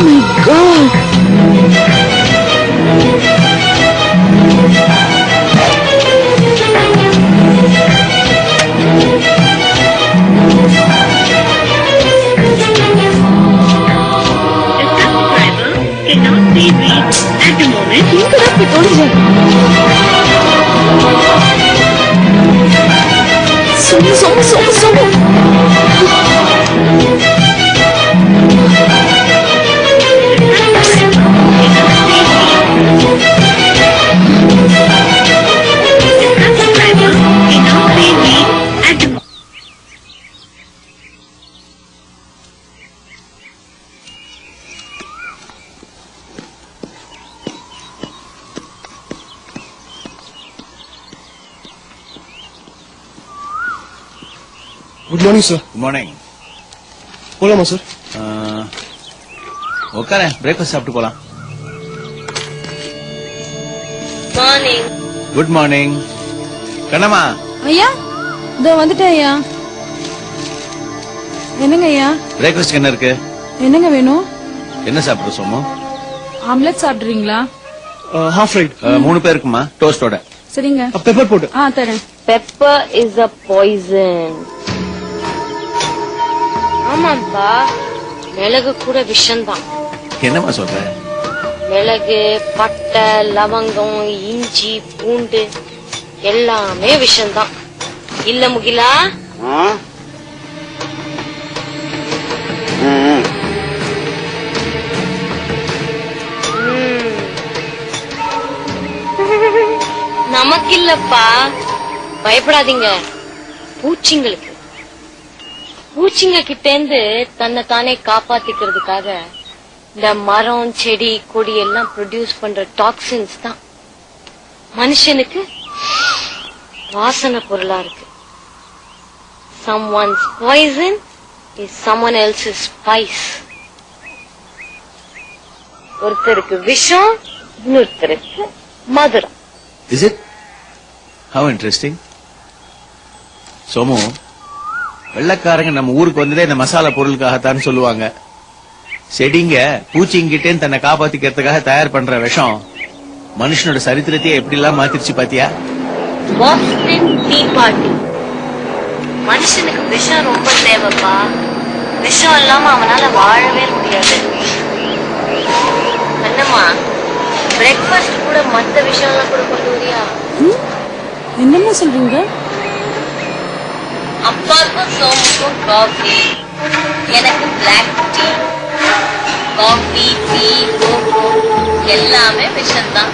my God. Cannot be reached at the moment. Somo. Good morning, sir. Good morning. போலாமா sir? உட்கார breakfast சாப்பிட்டு போலாம். Morning. Good morning. Kannamma. ஐயா இதோ வந்துட்டேன் ஐயா. என்னங்க ஐயா? பிரேக்ஃபாஸ்ட் என்ன இருக்கு? என்னங்க வேணும்? என்ன சாப்பிடுற சோமு? ஆம்லெட் சாப்பிடுறீங்களா? Half right. 3 பேருக்குமா டோஸ்டோட. சரிங்க. பெப்பர் போட்டு. தரேன். Pepper is a poison. ஆமாப்பா, மிளகு கூட விஷம்தான். என்னம்மா சொல்ற? மிளகு, பட்டை, லவங்கம், இஞ்சி, பூண்டு எல்லாமே விஷம்தான். இல்ல முகிலா? நமக்கு இல்லப்பா, பயப்படாதீங்க. பூச்சிங்களுக்கு, பூச்சிங்க கிட்ட இருந்து தன்னை தானே காப்பாத்திக்கிறதுக்காக இந்த மரம், செடி, கொடி எல்லாம் ப்ரொடியூஸ் பண்ற டாக்ஸின்ஸ் தான் மனுஷனுக்கு வாசனை பொருளா இருக்கு. Someone's poison is someone else's spice. ஒருத்தருக்கு விஷம், இன்னொருத்தருக்கு மதுரம். Is it? How interesting. Somu, வெள்ளக்காரங்க நம்ம ஊருக்கு வந்ததே இந்த மசாலா பொருளுக்காகத்தான் சொல்லுவாங்க. செடிங்க பூச்சிங்கிட்டே தன்னை காப்பாத்திக்கிறதுக்காக தயார் பண்ற விஷம் மனுஷனோட சரித்திரத்தையே எப்படி எல்லாம் மாத்திருச்சு பாத்தியா? Boston tea party. மனுஷனுக்கு விஷம் ரொம்ப தேவைப்பா. விஷம் இல்லாம அவனால வாழவே முடியாது. என்னம்மா, பிரேக்ஃபாஸ்ட் கூட மத்த விஷயம் எல்லாம் கூட கொண்டு வரியா? என்னம்மா சொல்றீங்க? அப்பாவுக்கும் சோமுக்கும் காஃபி, எனக்கு black tea. Coffee, tea, cocoa எல்லாமே விஷம்தான்.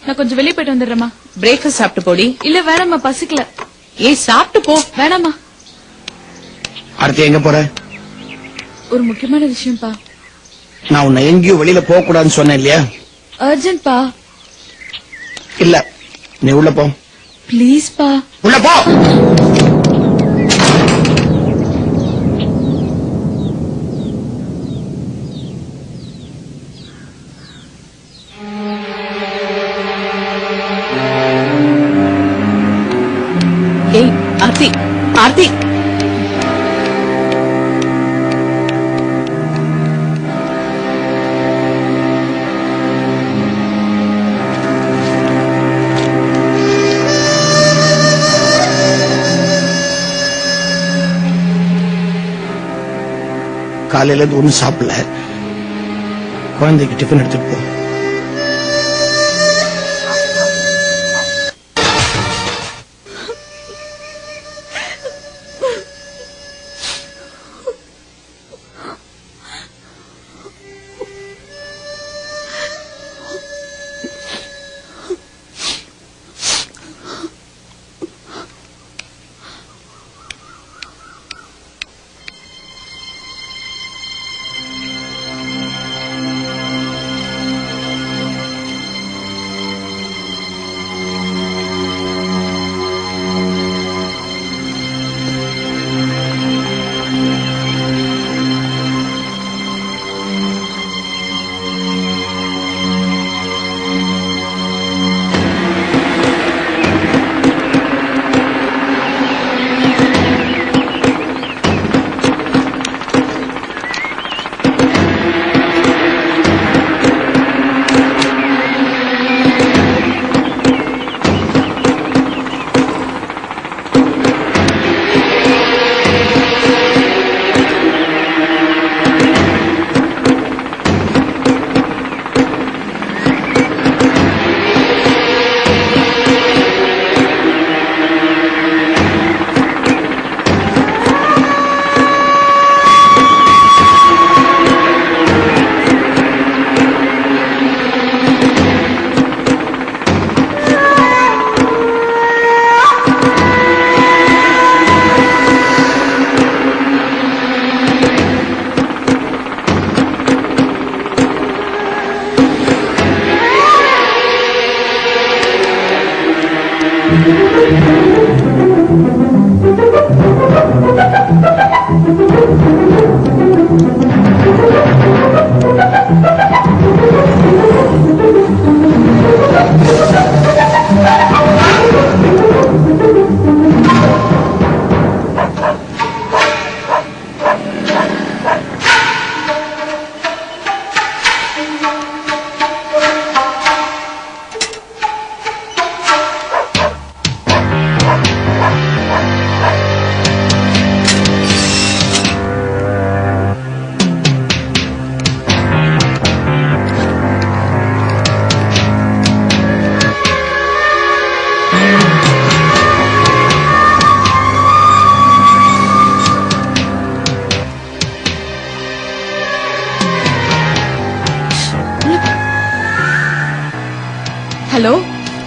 நான் கொஞ்சம் வெளியே போயிட்டு வந்துடுறேம்மா. பிரேக்ஃபாஸ்ட் சாப்பிட்டு போடி. இல்ல வேணாம்மா, பசிக்கல. சாப்பிட்டு போ. வேணாம்மா. அடுத்து எங்க போற? ஒரு முக்கியமான விஷயம்ப்பா. நான் உன்னை எங்கேயும் வெளியில போக கூடாதுன்னு சொன்னேன் இல்லையா? அர்ஜென்ட் பா. இல்ல, நீ உள்ள போ. ப்ளீஸ் பா. உள்ள போ. ஆர்த்தி, ஆர்த்தி, காலையில இருந்து ஒண்ணும் சாப்பிடல. குழந்தைக்கு டிஃபன் எடுத்துட்டு போ.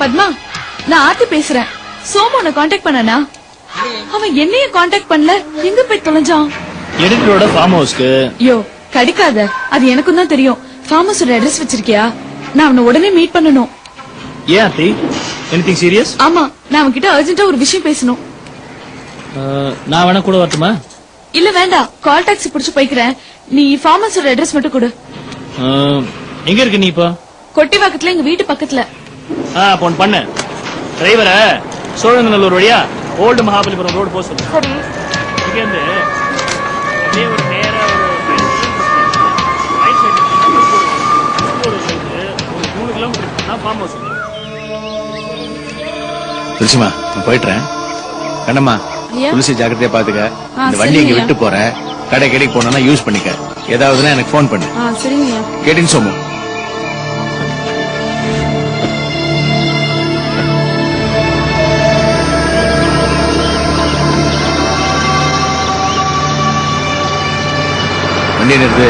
பத்மா, நான் ஆர்த்தி பேசுறேன். சோமு உன்னை காண்டாக்ட் பண்ணனா? அவன் என்னைய காண்டாக்ட் பண்ணல. எங்க போய் தொலைஞ்சான்? எடிட்டரோட ஃபார்ம் ஹவுஸ்க்கு. யோ கடிக்காத, அது எனக்கும் தான் தெரியும். ஃபார்ம் ஹவுஸோட அட்ரஸ் வச்சிருக்கியா? நான் அவனை உடனே மீட் பண்ணணும். ஏன் ஆர்த்தி, எனிதிங் சீரியஸ்? ஆமா, நான் அவன்கிட்ட அர்ஜென்ட்டா ஒரு விஷயம் பேசணும். நான் வேணா கூட வரட்டுமா? இல்ல வேண்டாம், கால் டாக்ஸி புடிச்சு போய்க்கிறேன். நீ ஃபார்ம் ஹவுஸோட அட்ரஸ் மட்டும் கொடு. எங்க இருக்கு நீ இப்போ? கொட்டிவாக்கத்துல, எங்க வீட்டு பக்கத்துல. போன் பண்ண டிரைவரை சோழங்கநல்லூர் வழியா ஓல்டு மகாபலிபுரம் ரோடு போக சொல்லு. சரி. இங்க இருந்து அப்படியே ஒரு நேரா ஒரு ரைட் சைடு ஒரு 3 கிலோமீட்டர் தான் ஃபார்ம் ஹவுஸ். துளசிமா, நான் போயிட்டுறேன். கண்ணம்மா, ஐயா. துளசி ஜாக்கிரதையா பாத்துக்க. இந்த வண்டி சரிங்க இங்க ஐயா. விட்டு போறேன். கடைக்கு போனா யூஸ் பண்ணிக்க. ஏதாவதுன்னா எனக்கு போன் பண்ணு. சரிங்கய்யா. கேட்டின்னு சோமு. வண்டி நிறுத்து.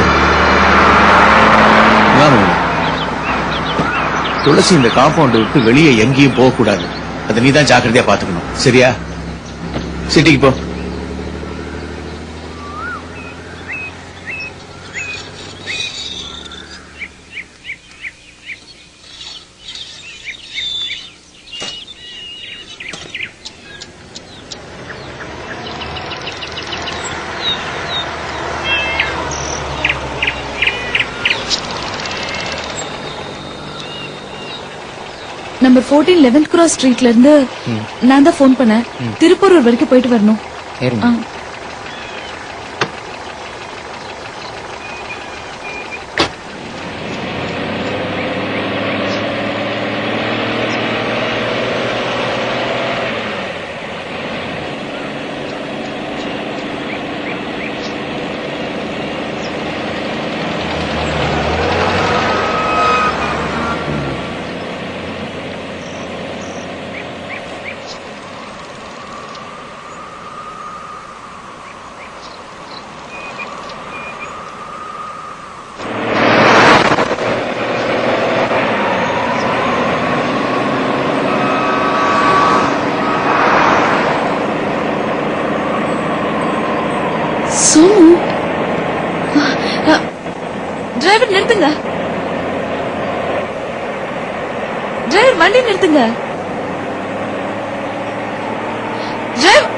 துளசி இந்த காம்பவுண்ட் விட்டு வெளியே எங்கேயும் போக கூடாது. அதை நீதான் ஜாக்கிரதையா பாத்துக்கணும். சரியா? சிட்டிக்கு போ. நம்பர் 14 11th கிராஸ் ஸ்ட்ரீட்ல இருந்து நான் தான் போன் பண்ணேன். திருப்பூர் வரைக்கும் போயிட்டு வரணும். ஆ. சோமு, டிரைவர் நிறுத்துங்க. டிரைவர் வண்டி நிறுத்துங்க. டிரைவர்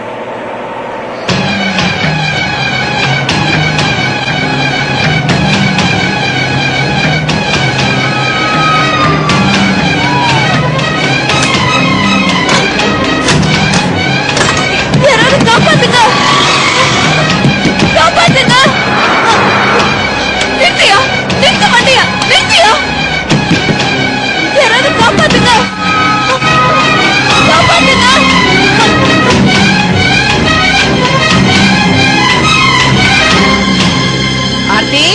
யாராவது காப்பாத்துங்க, காப்பாத்துங்க. நிறுத்தியா, நிறுத்த மாட்டியா, நிறுத்தியா. யாராவது காப்பாத்துங்க, காப்பாத்துங்க. ஆர்த்தி,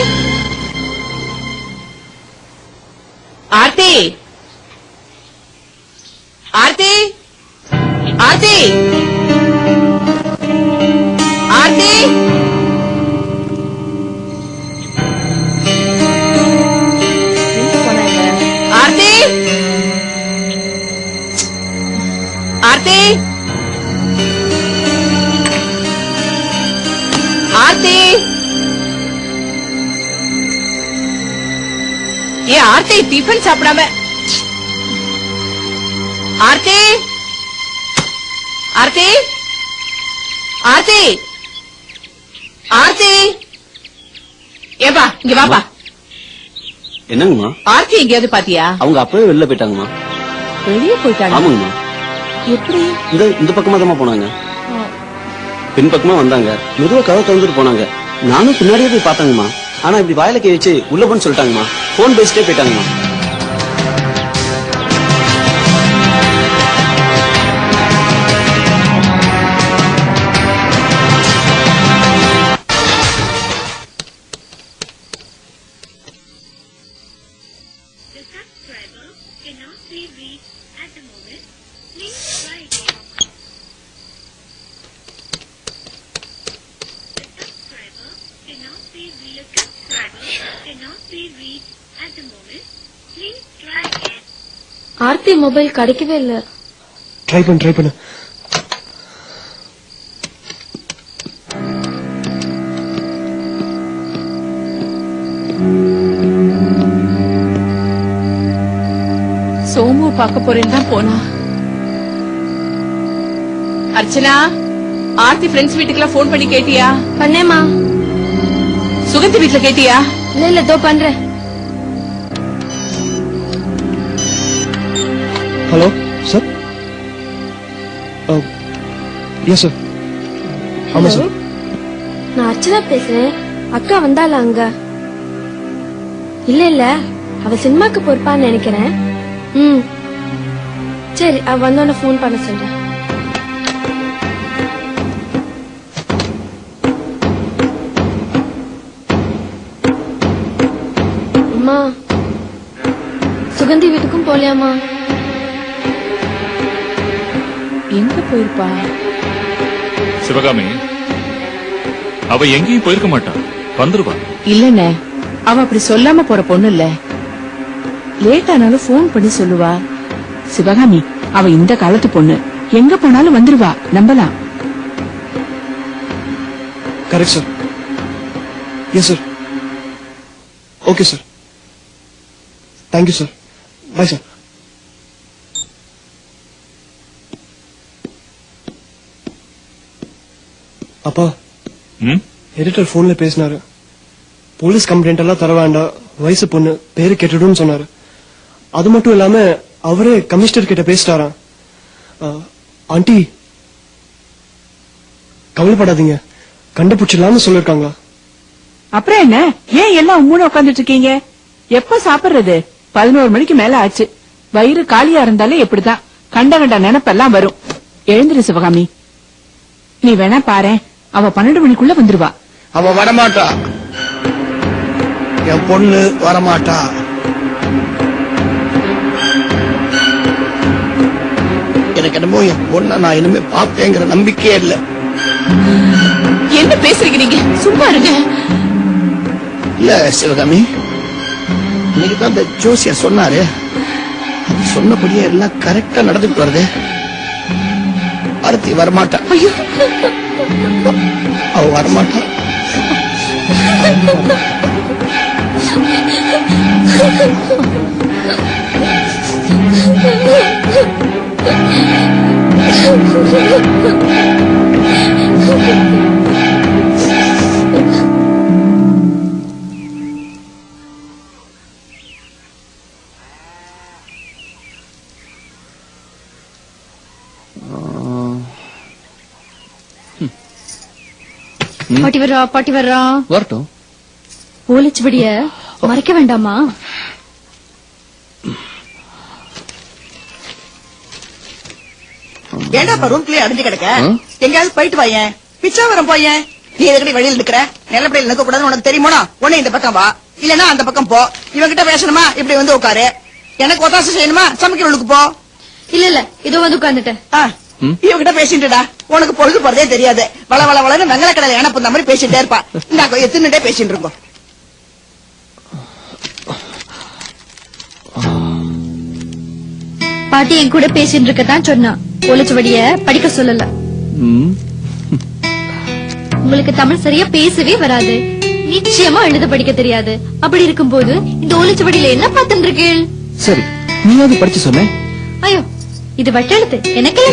ஆர்த்தி, ஆர்த்தி, ஆர்த்தி, ஆர்த்தி. ஆர்த்தி, ஆர்த்தி, ஆர்த்தி. ஏ ஆர்த்தி, டிஃபன் சாப்பிடாம. ஆர்த்தி, ஆர்த்தி, ஆர்த்தி, ஆர்த்தி. ஏப்பா இங்க வாப்பா. என்னங்கம்மா? ஆர்த்தி எங்கேயாவது பாத்தியா? அவங்க அப்பவே வெளில போயிட்டாங்கம்மா. வெளியே போயிட்டாங்க. ஆமாங்கம்மா. எப்படி? இந்த பக்கமா தான் போனாங்க. பின் பக்கமா வந்தாங்க. மெதுவா கதவை திறந்துட்டு போனாங்க. நானும் பின்னாடியே போய் பார்த்தாங்கம்மா. ஆனா இப்படி வாயில கை வச்சு உள்ள போன்னு சொல்லிட்டாங்கம்மா. போன் பேசிட்டே போயிட்டாங்கம்மா. ஆர்த்தி மொபைல் கிடைக்கவே இல்ல. ட்ரை பண்ணு சோமு பார்க்க போறேன்னு தான் போனா. அர்ச்சனா, ஆர்த்தி ஃப்ரெண்ட்ஸ் வீட்டுக்குலாம் ஃபோன் பண்ணி கேட்டியா? பண்ணேமா. சுகந்தி வீட்டுல கேட்டியா? இல்ல தோ பண்றேன். Hello sir. Yes sir. ஆமா சார். நான் அர்ச்சனா பேசுறேன். அக்கா வந்தால அங்க? இல்ல அவ சினிமாக்கு போறப்பான்னு நினைக்கிறேன். சரி, அவ வந்தோன்னு போன் பண்ண சொல்றேன். அம்மா, சுகந்தி வீட்டுக்கும் போலியாமா? எங்க போயிருப்பா? சிவகாமி, அவ எங்கேயும் போயிருக்க மாட்டான், வந்துருவா. இல்லண்ணே, அவ அப்படி சொல்லாம போற பொண்ணு இல்ல. லேட் ஆனாலும் போன் பண்ணி சொல்லுவா. சிவகாமி, அவ இந்த காலத்து பொண்ணு, எங்க போனாலும் வந்துருவா, நம்பலாம். Correct sir. Yes sir. Okay sir. Thank you sir. Bye sir. அப்பா, எடிட்டர் போன்ல பேசினாரு. போலீஸ் கம்ப்ளைண்ட் எல்லாம் தர வேண்டாம், வயசு பொண்ணு, பேரு கெட்டுடும் சொன்னாரு. அது மட்டும் இல்லாம அவரே கமிஷனர் கிட்ட பேசிட்டாராம். ஆண்டி, கவலைப்படாதீங்க, கண்டுபிடிச்சிடலாம்னு சொல்லிருக்காங்களா? அப்புறம் என்ன, ஏன் எல்லாம் உம்முன்னு உட்காந்துட்டு இருக்கீங்க? எப்ப சாப்பிடுறது? 11 மணிக்கு மேல ஆச்சு. வயிறு காலியா இருந்தாலே எப்படிதான் கண்ட நினைப்பெல்லாம் வரும். எழுந்திரு சிவகாமி. நீ வேணா பாரு, அவ 12 மணிக்குள்ள வந்துருவா. அவ வரமாட்டா, என் பொண்ணு வரமாட்டா. எனக்கு என்னமோ என் பொண்ணை நான் இனிமே பாப்பேங்கிற நம்பிக்கையே இல்ல. என்ன பேசுறீங்க நீங்க? சும்மா இருங்க. இல்ல சிவகாமி, இன்னைக்கு தான் இந்த ஜோசியர் சொன்னாரு, அது சொன்னபடியே எல்லாம் கரெக்டா நடந்துட்டு வருது. ஆர்த்தி வரமாட்டா. அவ வரமாட்டா. பாட்டி வர்றா. வரட்டும். போலிச்சுபடிய மறைக்க வேண்டாமா? ஏண்டாப்பா ரூம்குள்ளே அடைஞ்சு கிடக்க? எங்கயாவது போயிட்டு வாயேன், பிச்சாவரம் போயேன். நீ எதுக்கடி வெளியில இருக்கிற? நல்லபடியில் நிற்க கூடாதுன்னு உனக்கு தெரியுமோனா? உடனே இந்த பக்கம் வா, இல்லன்னா அந்த பக்கம் போ. இவங்கிட்ட பேசணுமா இப்படி வந்து உட்காரு. எனக்கு ஒத்தாசை செய்யணுமா சமைக்கிறவளுக்கு போ. இல்ல இதோ வந்து உட்கார்ந்துட்டேன். இவங்கிட்ட பேசிட்டுடா, உனக்கு பொழுது போறதே தெரியாது. வள வள வளன்னு வெங்கல கடையில ஏன புந்த மாதிரி பேசிட்டே இருப்பா. இந்த எத்தனை பேசிட்டு இருக்கோம். பாட்டி என் கூட பேசிட்டு இருக்கதான் சொன்னா, போலிச்சுபடிய படிக்க சொல்லல. உங்களுக்கு தமிழ் சரியா பேசவே வராது, நிச்சயமா எழுத படிக்க தெரியாது. அப்படி இருக்கும்போது இந்த ஒலிச்சுவடியில என்ன பார்த்துட்டு இருக்கீள்? சரி, நீயாவது படிச்சு சொன்ன. ஐயோ, இது வட்டெழுத்து, எனக்கு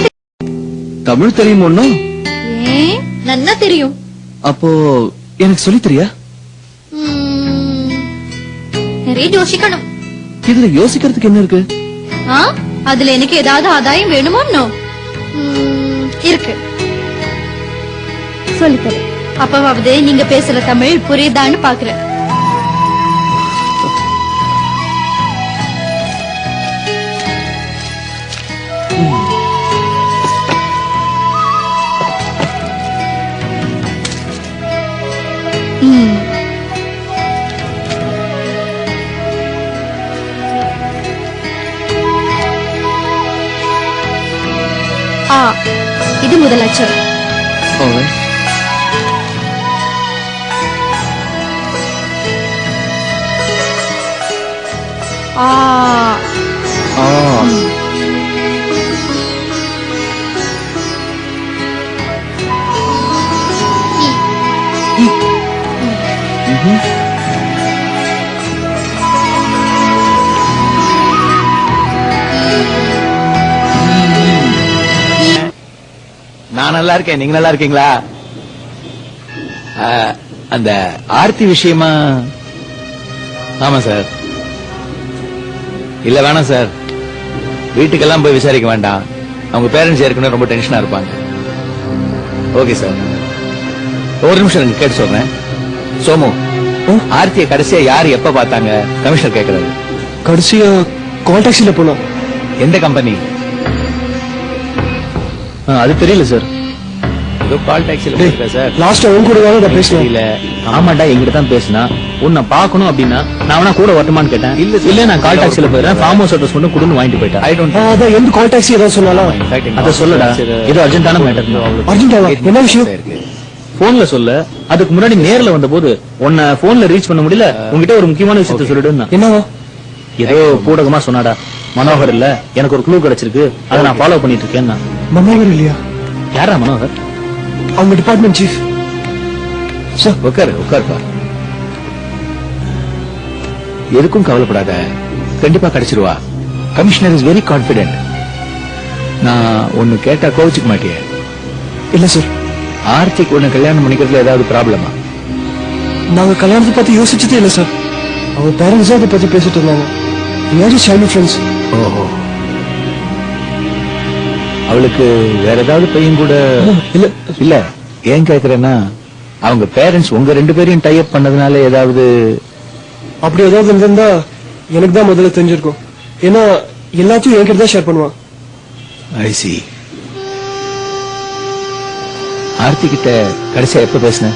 தமிழ் தெரியும் ஒன்னும்? ஏன், நன்னா தெரியும். அப்போ எனக்கு சொல்லி தெரியா? நிறைய யோசிக்கணும். இதுல யோசிக்கிறதுக்கு என்ன இருக்கு? அதுல எனக்கு ஏதாவது ஆதாயம் வேணுமோ? இருக்கு, சொல்லித்தரேன். அப்பவாவது நீங்க பேசுற தமிழ் புரியுதான்னு பாக்குறேன். இது முதல் அச்சரம். ஆ நான் நல்லா இருக்கேன், நீங்க நல்லா இருக்கீங்களா? அந்த ஆர்த்தி விஷயமா? ஆமா சார். இல்ல வேணாம் சார், வீட்டுக்கெல்லாம் போய் விசாரிக்க வேண்டாம். அவங்க பேரண்ட்ஸ் ஏற்கனவே ரொம்ப டென்ஷனா இருப்பாங்க. ஓகே சார், ஒரு நிமிஷம் எனக்கு கேட்டு சொல்றேன். சோமு, ஆர்த்தியை கடைசியா யாரு எப்ப பார்த்தாங்க? கமிஷனர் கேக்குறாரு. கடைசியா கால் டாக்ஸில போனோம். எந்த கம்பெனி? அது தெரியல சார். ஏதோ கால் டாக்ஸில போயிருக்கா சார். லாஸ்ட் அவங்க கூட தான் பேசணும். இல்ல, ஆமாண்டா, எங்கிட்ட தான் பேசினா. உன்னை பாக்கணும் அப்படின்னா நான் வேணா கூட வரட்டுமான்னு கேட்டேன். இல்ல நான் கால் டாக்ஸில போயிடுறேன், ஃபார்ம் ஹவுஸ் அட்ரஸ் மட்டும் கொடுன்னு வாங்கிட்டு போயிட்டேன். I don't. அதான் எந்த கால் டாக்ஸி ஏதாவது சொன்னாலும் அத சொல்லடா, ஏதோ அர்ஜென்டான மேட்டர். அர்ஜென்டாவா? என்ன விஷயம்? போன்ல சொல்ல. அதுக்கு முன்னாடி நேர்ல வந்தபோது உன்னை போன்ல ரீச் பண்ண முடியல, உங்ககிட்ட ஒரு முக்கியமான விஷயத்த சொல்லிடுன்னா. என்னவா? ஏதோ பூடகமா சொன்னாடா. மனோகர் இல்ல, எனக்கு ஒரு க்ளூ கிடைச்சிருக்கு, அதை நான் ஃபாலோ பண்ணிட்டு இருக்கேன். மனோகர் இல்லையா? யாரா மனோகர்? அவங்க டிபார்ட்மெண்ட் சீஃப் சார். உட்காருப்பா. எதுக்கும் கவலைப்படாத, கண்டிப்பா கிடைச்சிருவா. Commissioner is very confident. நான் ஒன்னு கேட்டா கோவிச்சுக்க மாட்டியே? இல்ல சார். ஆர்த்திக்கு ஒண்ணு கல்யாணம் பண்ணிக்கிறதுல ஏதாவது ப்ராப்ளமா? நாங்க கல்யாணத்தை பத்தி யோசிச்சதே இல்ல சார். அவங்க பேரண்ட்ஸ் அதை பத்தி பேசிட்டு இருந்தாங்க. Child friends. ஓஹோ, அவளுக்கு வேற ஏதாவது பையன் கூட? இல்ல இல்ல, ஏன் கேக்குறேன்னா அவங்க பேரண்ட்ஸ் உங்க ரெண்டு பேரையும் டை அப் பண்ணதுனால ஏதாவது? அப்படி ஏதாவது இருந்திருந்தா எனக்கு தான் முதல்ல தெரிஞ்சிருக்கும். ஏன்னா எல்லாத்தையும் என்கிட்ட தான் ஷேர் பண்ணுவான். ஐ சி. ஆர்த்தி கிட்ட கடைசியா எப்ப பேசின?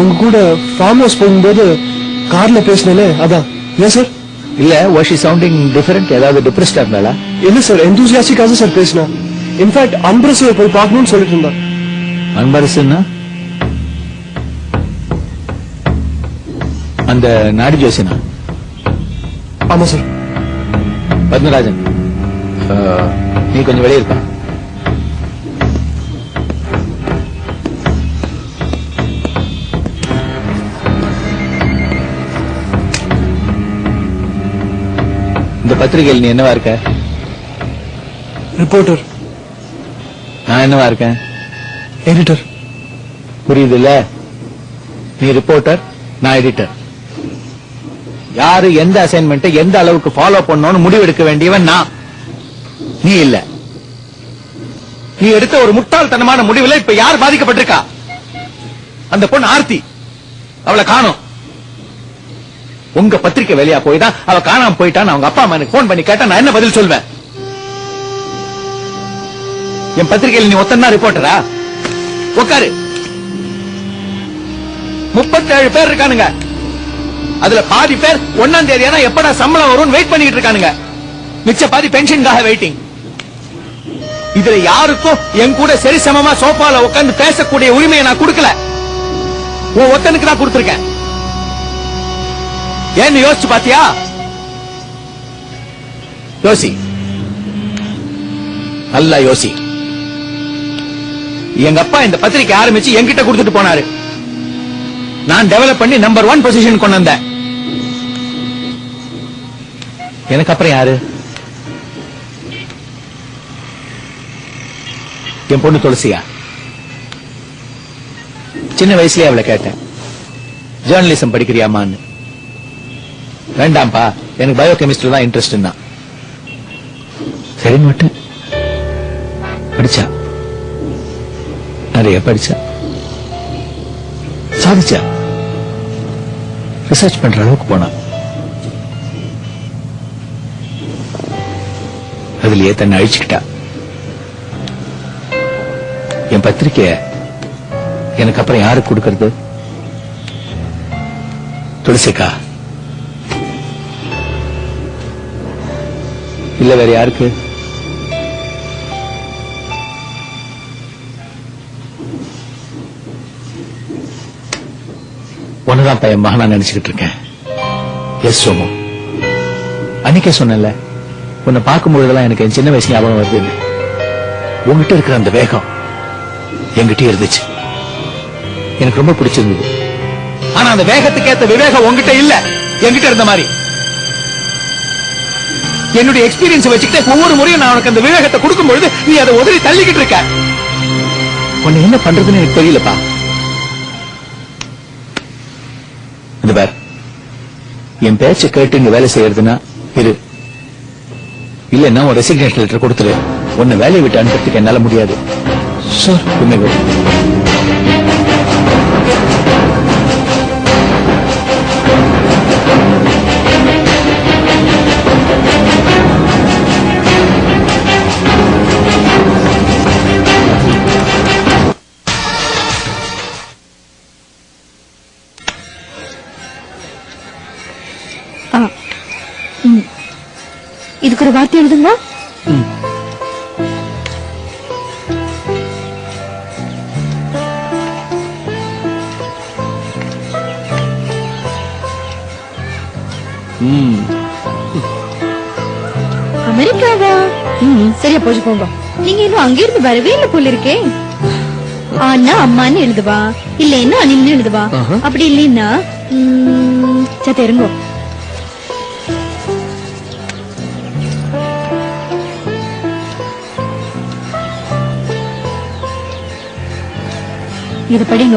உங்க கூட ஃபார்ம் ஹவுஸ் போகும்போது கார்ல பேசினே, அதான். ஏன் சார்? இல்ல, வாஸ் ஷி சவுண்டிங் டிஃபரெண்ட்? ஏதாவது டிப்ரெஸ்டா இருந்தாளா? இல்ல சார், எந்தூசியாஸ்டிக்காக சார் பேசினா. இன்ஃபேக்ட் அன்பரசு போய் பார்க்கணும்னு சொல்லிட்டு இருந்தா. அன்பரசுன்னா அந்த நாடி ஜோசியனா? ஆமா சார். பத்மராஜன், நீ கொஞ்சம் வெளியே இருப்பா. இந்த பத்திரிகையில் நீ என்னவா இருக்க? ரிப்போர்ட்டர். நான் என்னவா இருக்கேன்? எடிட்டர். புரியுது இல்ல? நீ ரிப்போர்ட்டர், நான் எடிட்டர். யாரு எந்த அசைன்மெண்ட் எந்த அளவுக்கு ஃபாலோ பண்ணணும்னு முடிவெடுக்க வேண்டியவன் நான், நீ இல்ல. நீ எடுத்த ஒரு முட்டாள்தனமான முடிவுல இப்ப யார் பாதிக்கப்பட்டிருக்கா? அந்த பொண்ணு ஆர்த்தி. அவளை காணோம். உங்க பத்திரிக்கை வெளியா போய்தான் அவ காணாம போயிட்டான்னு அவங்க அப்பா அம்மா எனக்கு போன் பண்ணி கேட்டா நான் என்ன பதில் சொல்வேன்? என் பத்திரிகையில் நீ ஒத்தனா ரிப்போர்ட்டரா? உட்காரு. 37 பேர் இருக்கானுங்க. அதுல பாதி பேர் 1ஆம் தேதி ஆனா எப்படா சம்பளம் வரும்னு வெயிட் பண்ணிட்டு இருக்கானுங்க. மிச்ச பாதி பென்ஷனுக்காக வெயிட்டிங். இதுல யாருக்கும் என் கூட சரிசமமா சோஃபால உட்கார்ந்து பேசக்கூடிய உரிமையை நான் கொடுக்கல. உன் ஒத்தனுக்கு தான் கொடுத்திருக்கேன். ஏன்னு யோசிச்சு பாத்தியா? யோசி, நல்லா யோசி. எங்க அப்பா இந்த பத்திரிக்கை ஆரம்பிச்சு என்கிட்ட கொடுத்துட்டு போனாரு. நான் டெவலப் பண்ணி நம்பர் 1 பொசிஷன் கொண்டு வந்தேன். எனக்கு அப்புறம் யாரு? என் பொண்ணு துளசியா. சின்ன வயசுலயே அவளை கேட்டேன், ஜேர்னலிசம் படிக்கிறியாமான்னு. வேண்டாம்பா, எனக்கு பயோ கெமிஸ்ட்ரி தான் இன்ட்ரெஸ்ட் தான். சரின்னு விட்டு படிச்சா. நிறைய படிச்சா, சாதிச்சா, ரிசர்ச் பண்ற அளவுக்கு போனா. அதுலயே தன்னை அழிச்சுக்கிட்டா. என் பத்திரிக்கைய எனக்கு அப்புறம் யாருக்கு கொடுக்கறது? துளசிக்கா? இல்ல வேற யாருக்கு? ஒண்ணுதான் பையன் மகனா நினைச்சுக்கிட்டு இருக்கேன். எஸ் சோமு, அன்னைக்கே சொன்னேன்ல, உன்னை பார்க்கும்பொழுதெல்லாம் எனக்கு என் சின்ன வயசு ஞாபகம் வருது. உங்ககிட்ட இருக்கிற அந்த வேகம் என்கிட்ட இருந்துச்சு. எனக்கு ரொம்ப பிடிச்சிருந்தது. ஆனா அந்த வேகத்துக்கு ஏத்த விவேகம் உங்ககிட்ட இல்ல, என்கிட்ட இருந்த மாதிரி. என்னுடைய எக்ஸ்பீரியன்ஸ் வச்சுக்கிட்டு ஒவ்வொரு முறையும் நான் உனக்கு அந்த விவேகத்தை கொடுக்கும் பொழுது நீ அதை உதறி தள்ளிக்கிட்டு இருக்க. உன்னை என்ன பண்றதுன்னு எனக்கு தெரியலப்பா. இந்த பார், என் பேச்ச கேட்டு இங்க வேலை செய்யறதுன்னா இரு, இல்லன்னா ஒரு ரெசிக்னேஷன் லெட்டர் கொடுத்துரு. உன்னை வேலையை விட்டு அனுப்புறதுக்கு என்னால முடியாது. சார் உண்மைகள் இதுக்கு ஒரு வார்த்தை எழுதுங்க. அமெரிக்காவா? சரியா போச்சு போங்க. நீங்க இன்னும் அங்கிருந்து வரவே இல்லை போல இருக்கே. ஆனா அம்மான்னு எழுதுவா, இல்லைன்னா அணில்னு எழுதுவா. அப்படி இல்லைன்னா சத்தருங்கோ. இது படிங்க.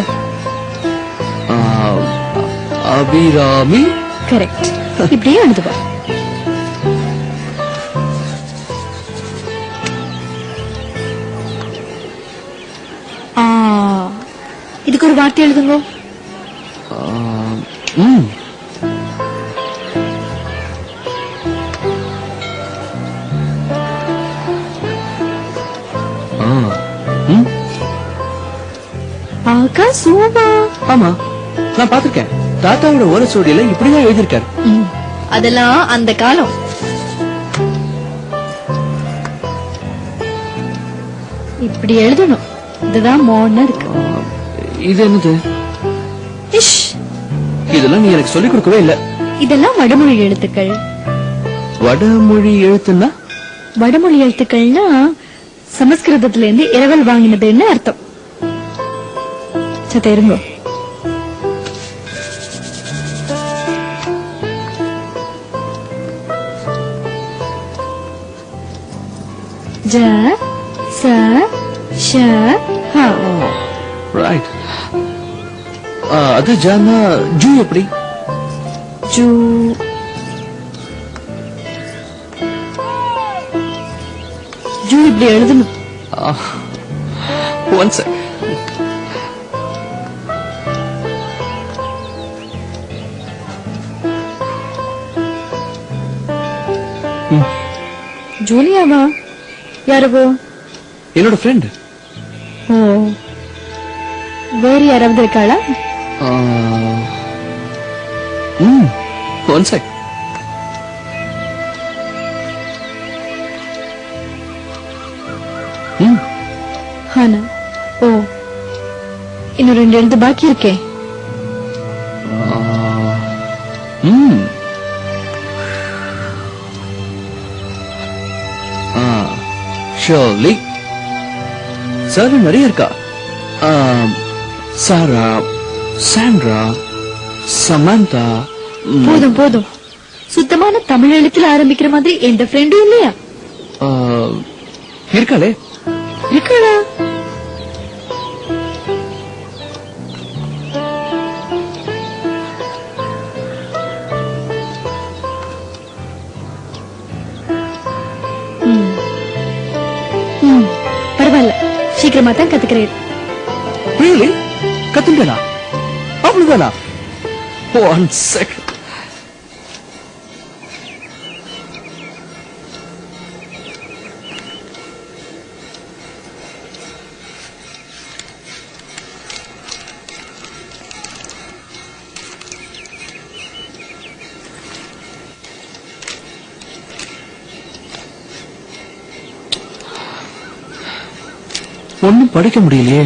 அபிராமி. கரெக்ட். இப்படியே எழுதுவா. இதுக்கு ஒரு வார்த்தை எழுதுங்க. ஆகாசுவா. ஆமா, நான் பாத்திருக்கேன். தாத்தாவோட ஓலச்சோடியில இப்படிதான் எழுதியிருக்காரு. அதெல்லாம் அந்த காலம். இப்படி எழுதணும். இதுதான் மாடர்னா இருக்கு. இது என்னது? இதெல்லாம் நீ எனக்கு சொல்லிக் கொடுக்கவே இல்ல. இதெல்லாம் வடமொழி எழுத்துக்கள். வடமொழி எழுத்துன்னா? வடமொழி எழுத்துக்கள்னா சமஸ்கிருதத்துல இருந்து இரவல் வாங்கினதுன்னு அர்த்தம். சத்த இருங்கோ. ஜ ச ஷ ஹ. ரைட். அது ஜானா ஜூ எப்படி? ஜூ ஜூ இப்படி எழுதணும். One sec. ஜூலியாவா? யாரவோ? என்னோட ஃப்ரெண்ட். ஓ, வேறு யாராவது இருக்காளா? One check. ஹானா. ஓ, இன்னும் 2 எழுத்து பாக்கி இருக்கே. ஷர்லி. சார் நிறைய இருக்கா. சாரா, சாண்ட்ரா, சமந்தா. போதும் போதும். சுத்தமான தமிழ் எழுத்துல ஆரம்பிக்கிற மாதிரி எந்த ஃப்ரெண்டும் இல்லையா? இருக்காளே. இருக்காளா? பரவாயில்ல, சீக்கிரமா தான் கத்துக்கிறேன். Really? கத்துட்டேனா? அவ்வளவுதானா? One second. ஒண்ணும் படிக்க முடியலையே.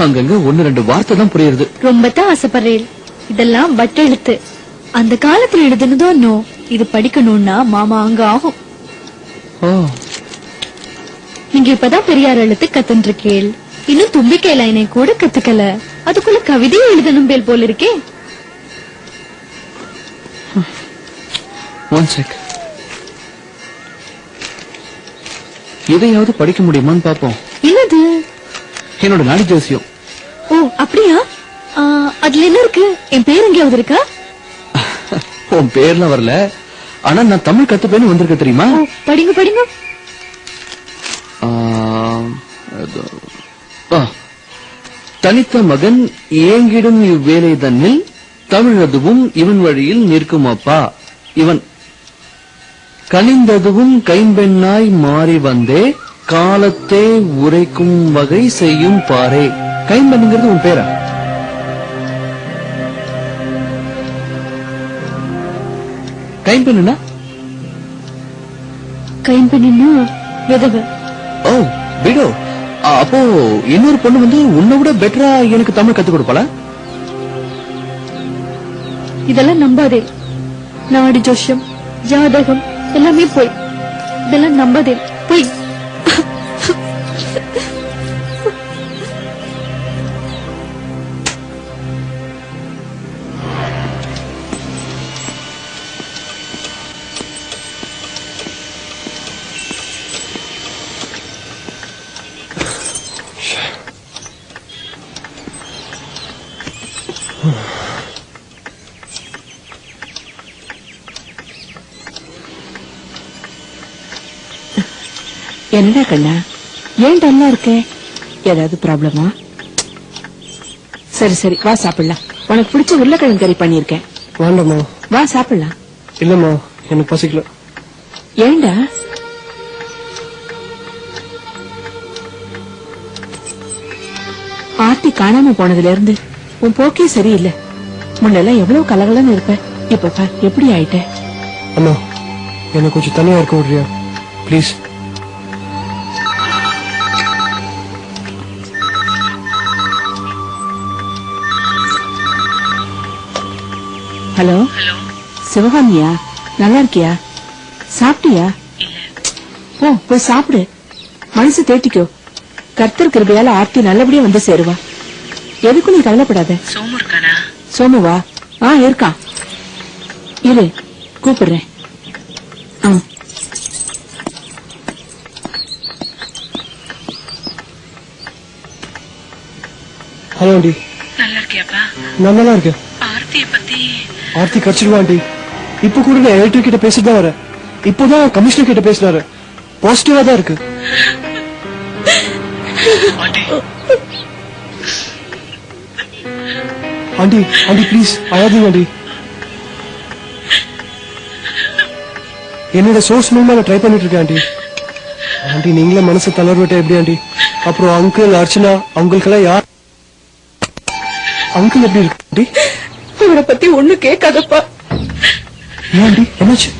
அங்கங்க 1-2 வார்த்தை தான் புரியுது. ரொம்ப தான் ஆசைப்படுறேன். இதெல்லாம் வட்ட எழுத்து. அந்த காலத்துல எழுதுனதோ நோ, இது படிக்கணும்னா மாமா அங்க ஆகும். ஓ, நீங்க இப்பதான் பெரியார் எழுத்து கத்துருக்கேள், இன்னும் தும்பிக்கை லைனை கூட கத்துக்கல, அதுக்குள்ள கவிதையும் எழுதணும் பேல் போல இருக்கே. One sec. இதையாவது படிக்க முடியுமான்னு பாப்போம். என்னது? என்னோட நாடி ஜோசியம். ஓ அப்படியா? அதுல என்ன இருக்கு? என் பேர் எங்கேயாவது இருக்கா? உன் பேர்லாம் வரல, ஆனா நான் தமிழ் கத்துப்பேன்னு வந்திருக்க தெரியுமா? ஓ, படிங்க படிங்க. தனித்த மகன் ஏங்கிடும் இவ்வேலை தன்னில் தமிழதுவும் இவன் வழியில் நிற்குமப்பா. இவன் கனிந்ததுவும் கைம்பெண்ணாய் மாறி வந்தே காலத்தை உரைக்கும் வகை செய்யும் பாரே. கைம்பெண்ணுங்கிறது உன் பேரா? கைம்பெண்ணுனா? கைம்பெண்ணுன்னா விதவை. ஓ விடோ. அப்போ இன்னொரு பொண்ணு வந்து உன்னை விட பெட்டரா எனக்கு தமிழ் கத்து கொடுப்பாளா? இதெல்லாம் நம்பாதே. நாடி ஜோஷம், ஜாதகம் எல்லாமே போய். இதெல்லாம் நம்பாதே, போய். என்னடா கண்ணா, ஏன் டல்லா இருக்க? ஏதாவது ப்ராப்ளமா? சரி சரி, வா சாப்பிடலாம். உனக்கு பிடிச்ச உருளைக்கிழங்கு கறி பண்ணிருக்கேன். வேண்டாமா? வா சாப்பிடலாம். இல்லம்மா, எனக்கு பசிக்கல. ஏண்டா? ஆர்த்தி காணாம போனதுல இருந்து உன் போக்கே சரியில்லை. முன்னெல்லாம் எவ்வளவு கலகலன்னு இருப்ப, இப்ப பார் எப்படி ஆயிட்ட. அம்மா, எனக்கு கொஞ்சம் தனியா இருக்க விடுறியா ப்ளீஸ்? ஹலோ சிவகாமியா, நல்லா இருக்கியா? சாப்பிட்டியா? ஓ, போய் சாப்பிடு. மனசு தேட்டிக்கோ. கர்த்தர் கிருபையால ஆர்த்தி நல்லபடியா வந்து சேருவா. எதுக்கும் நீ கவலைப்படாத. சோமு இருக்கானா? சோமுவா? இருக்கான். இரு, கூப்பிடுறேன். Hello aunty. நல்லா இருக்கியாப்பா? நான் நல்லா இருக்கேன். ஆர்த்தியை பத்தி? ஆர்த்தி கடிச்சிடுவா ஆண்டி. இப்ப கூட நான் எலக்ட்ரிக் கிட்ட பேசிட்டு தான் வரேன். இப்போதான் கமிஷனர் கிட்ட பேசினாரு. பாசிட்டிவா தான் இருக்கு. ஆண்டி ஆண்டி ப்ளீஸ் அழாதீங்க ஆண்டி. என்னோட சோர்ஸ் மூலமா நான் ட்ரை பண்ணிட்டு இருக்கேன் ஆண்டி. ஆண்டி நீங்களே மனசு தளர்விட்ட எப்படி ஆண்டி? அப்புறம் அங்கிள் அர்ச்சனா அவங்களுக்கெல்லாம் யார்? அங்கிள் எப்படி இருக்கு ஆண்டி? அவரை பத்தி ஒண்ணு கேட்காதப்பா. ஏன் ஆண்டி, என்னாச்சு?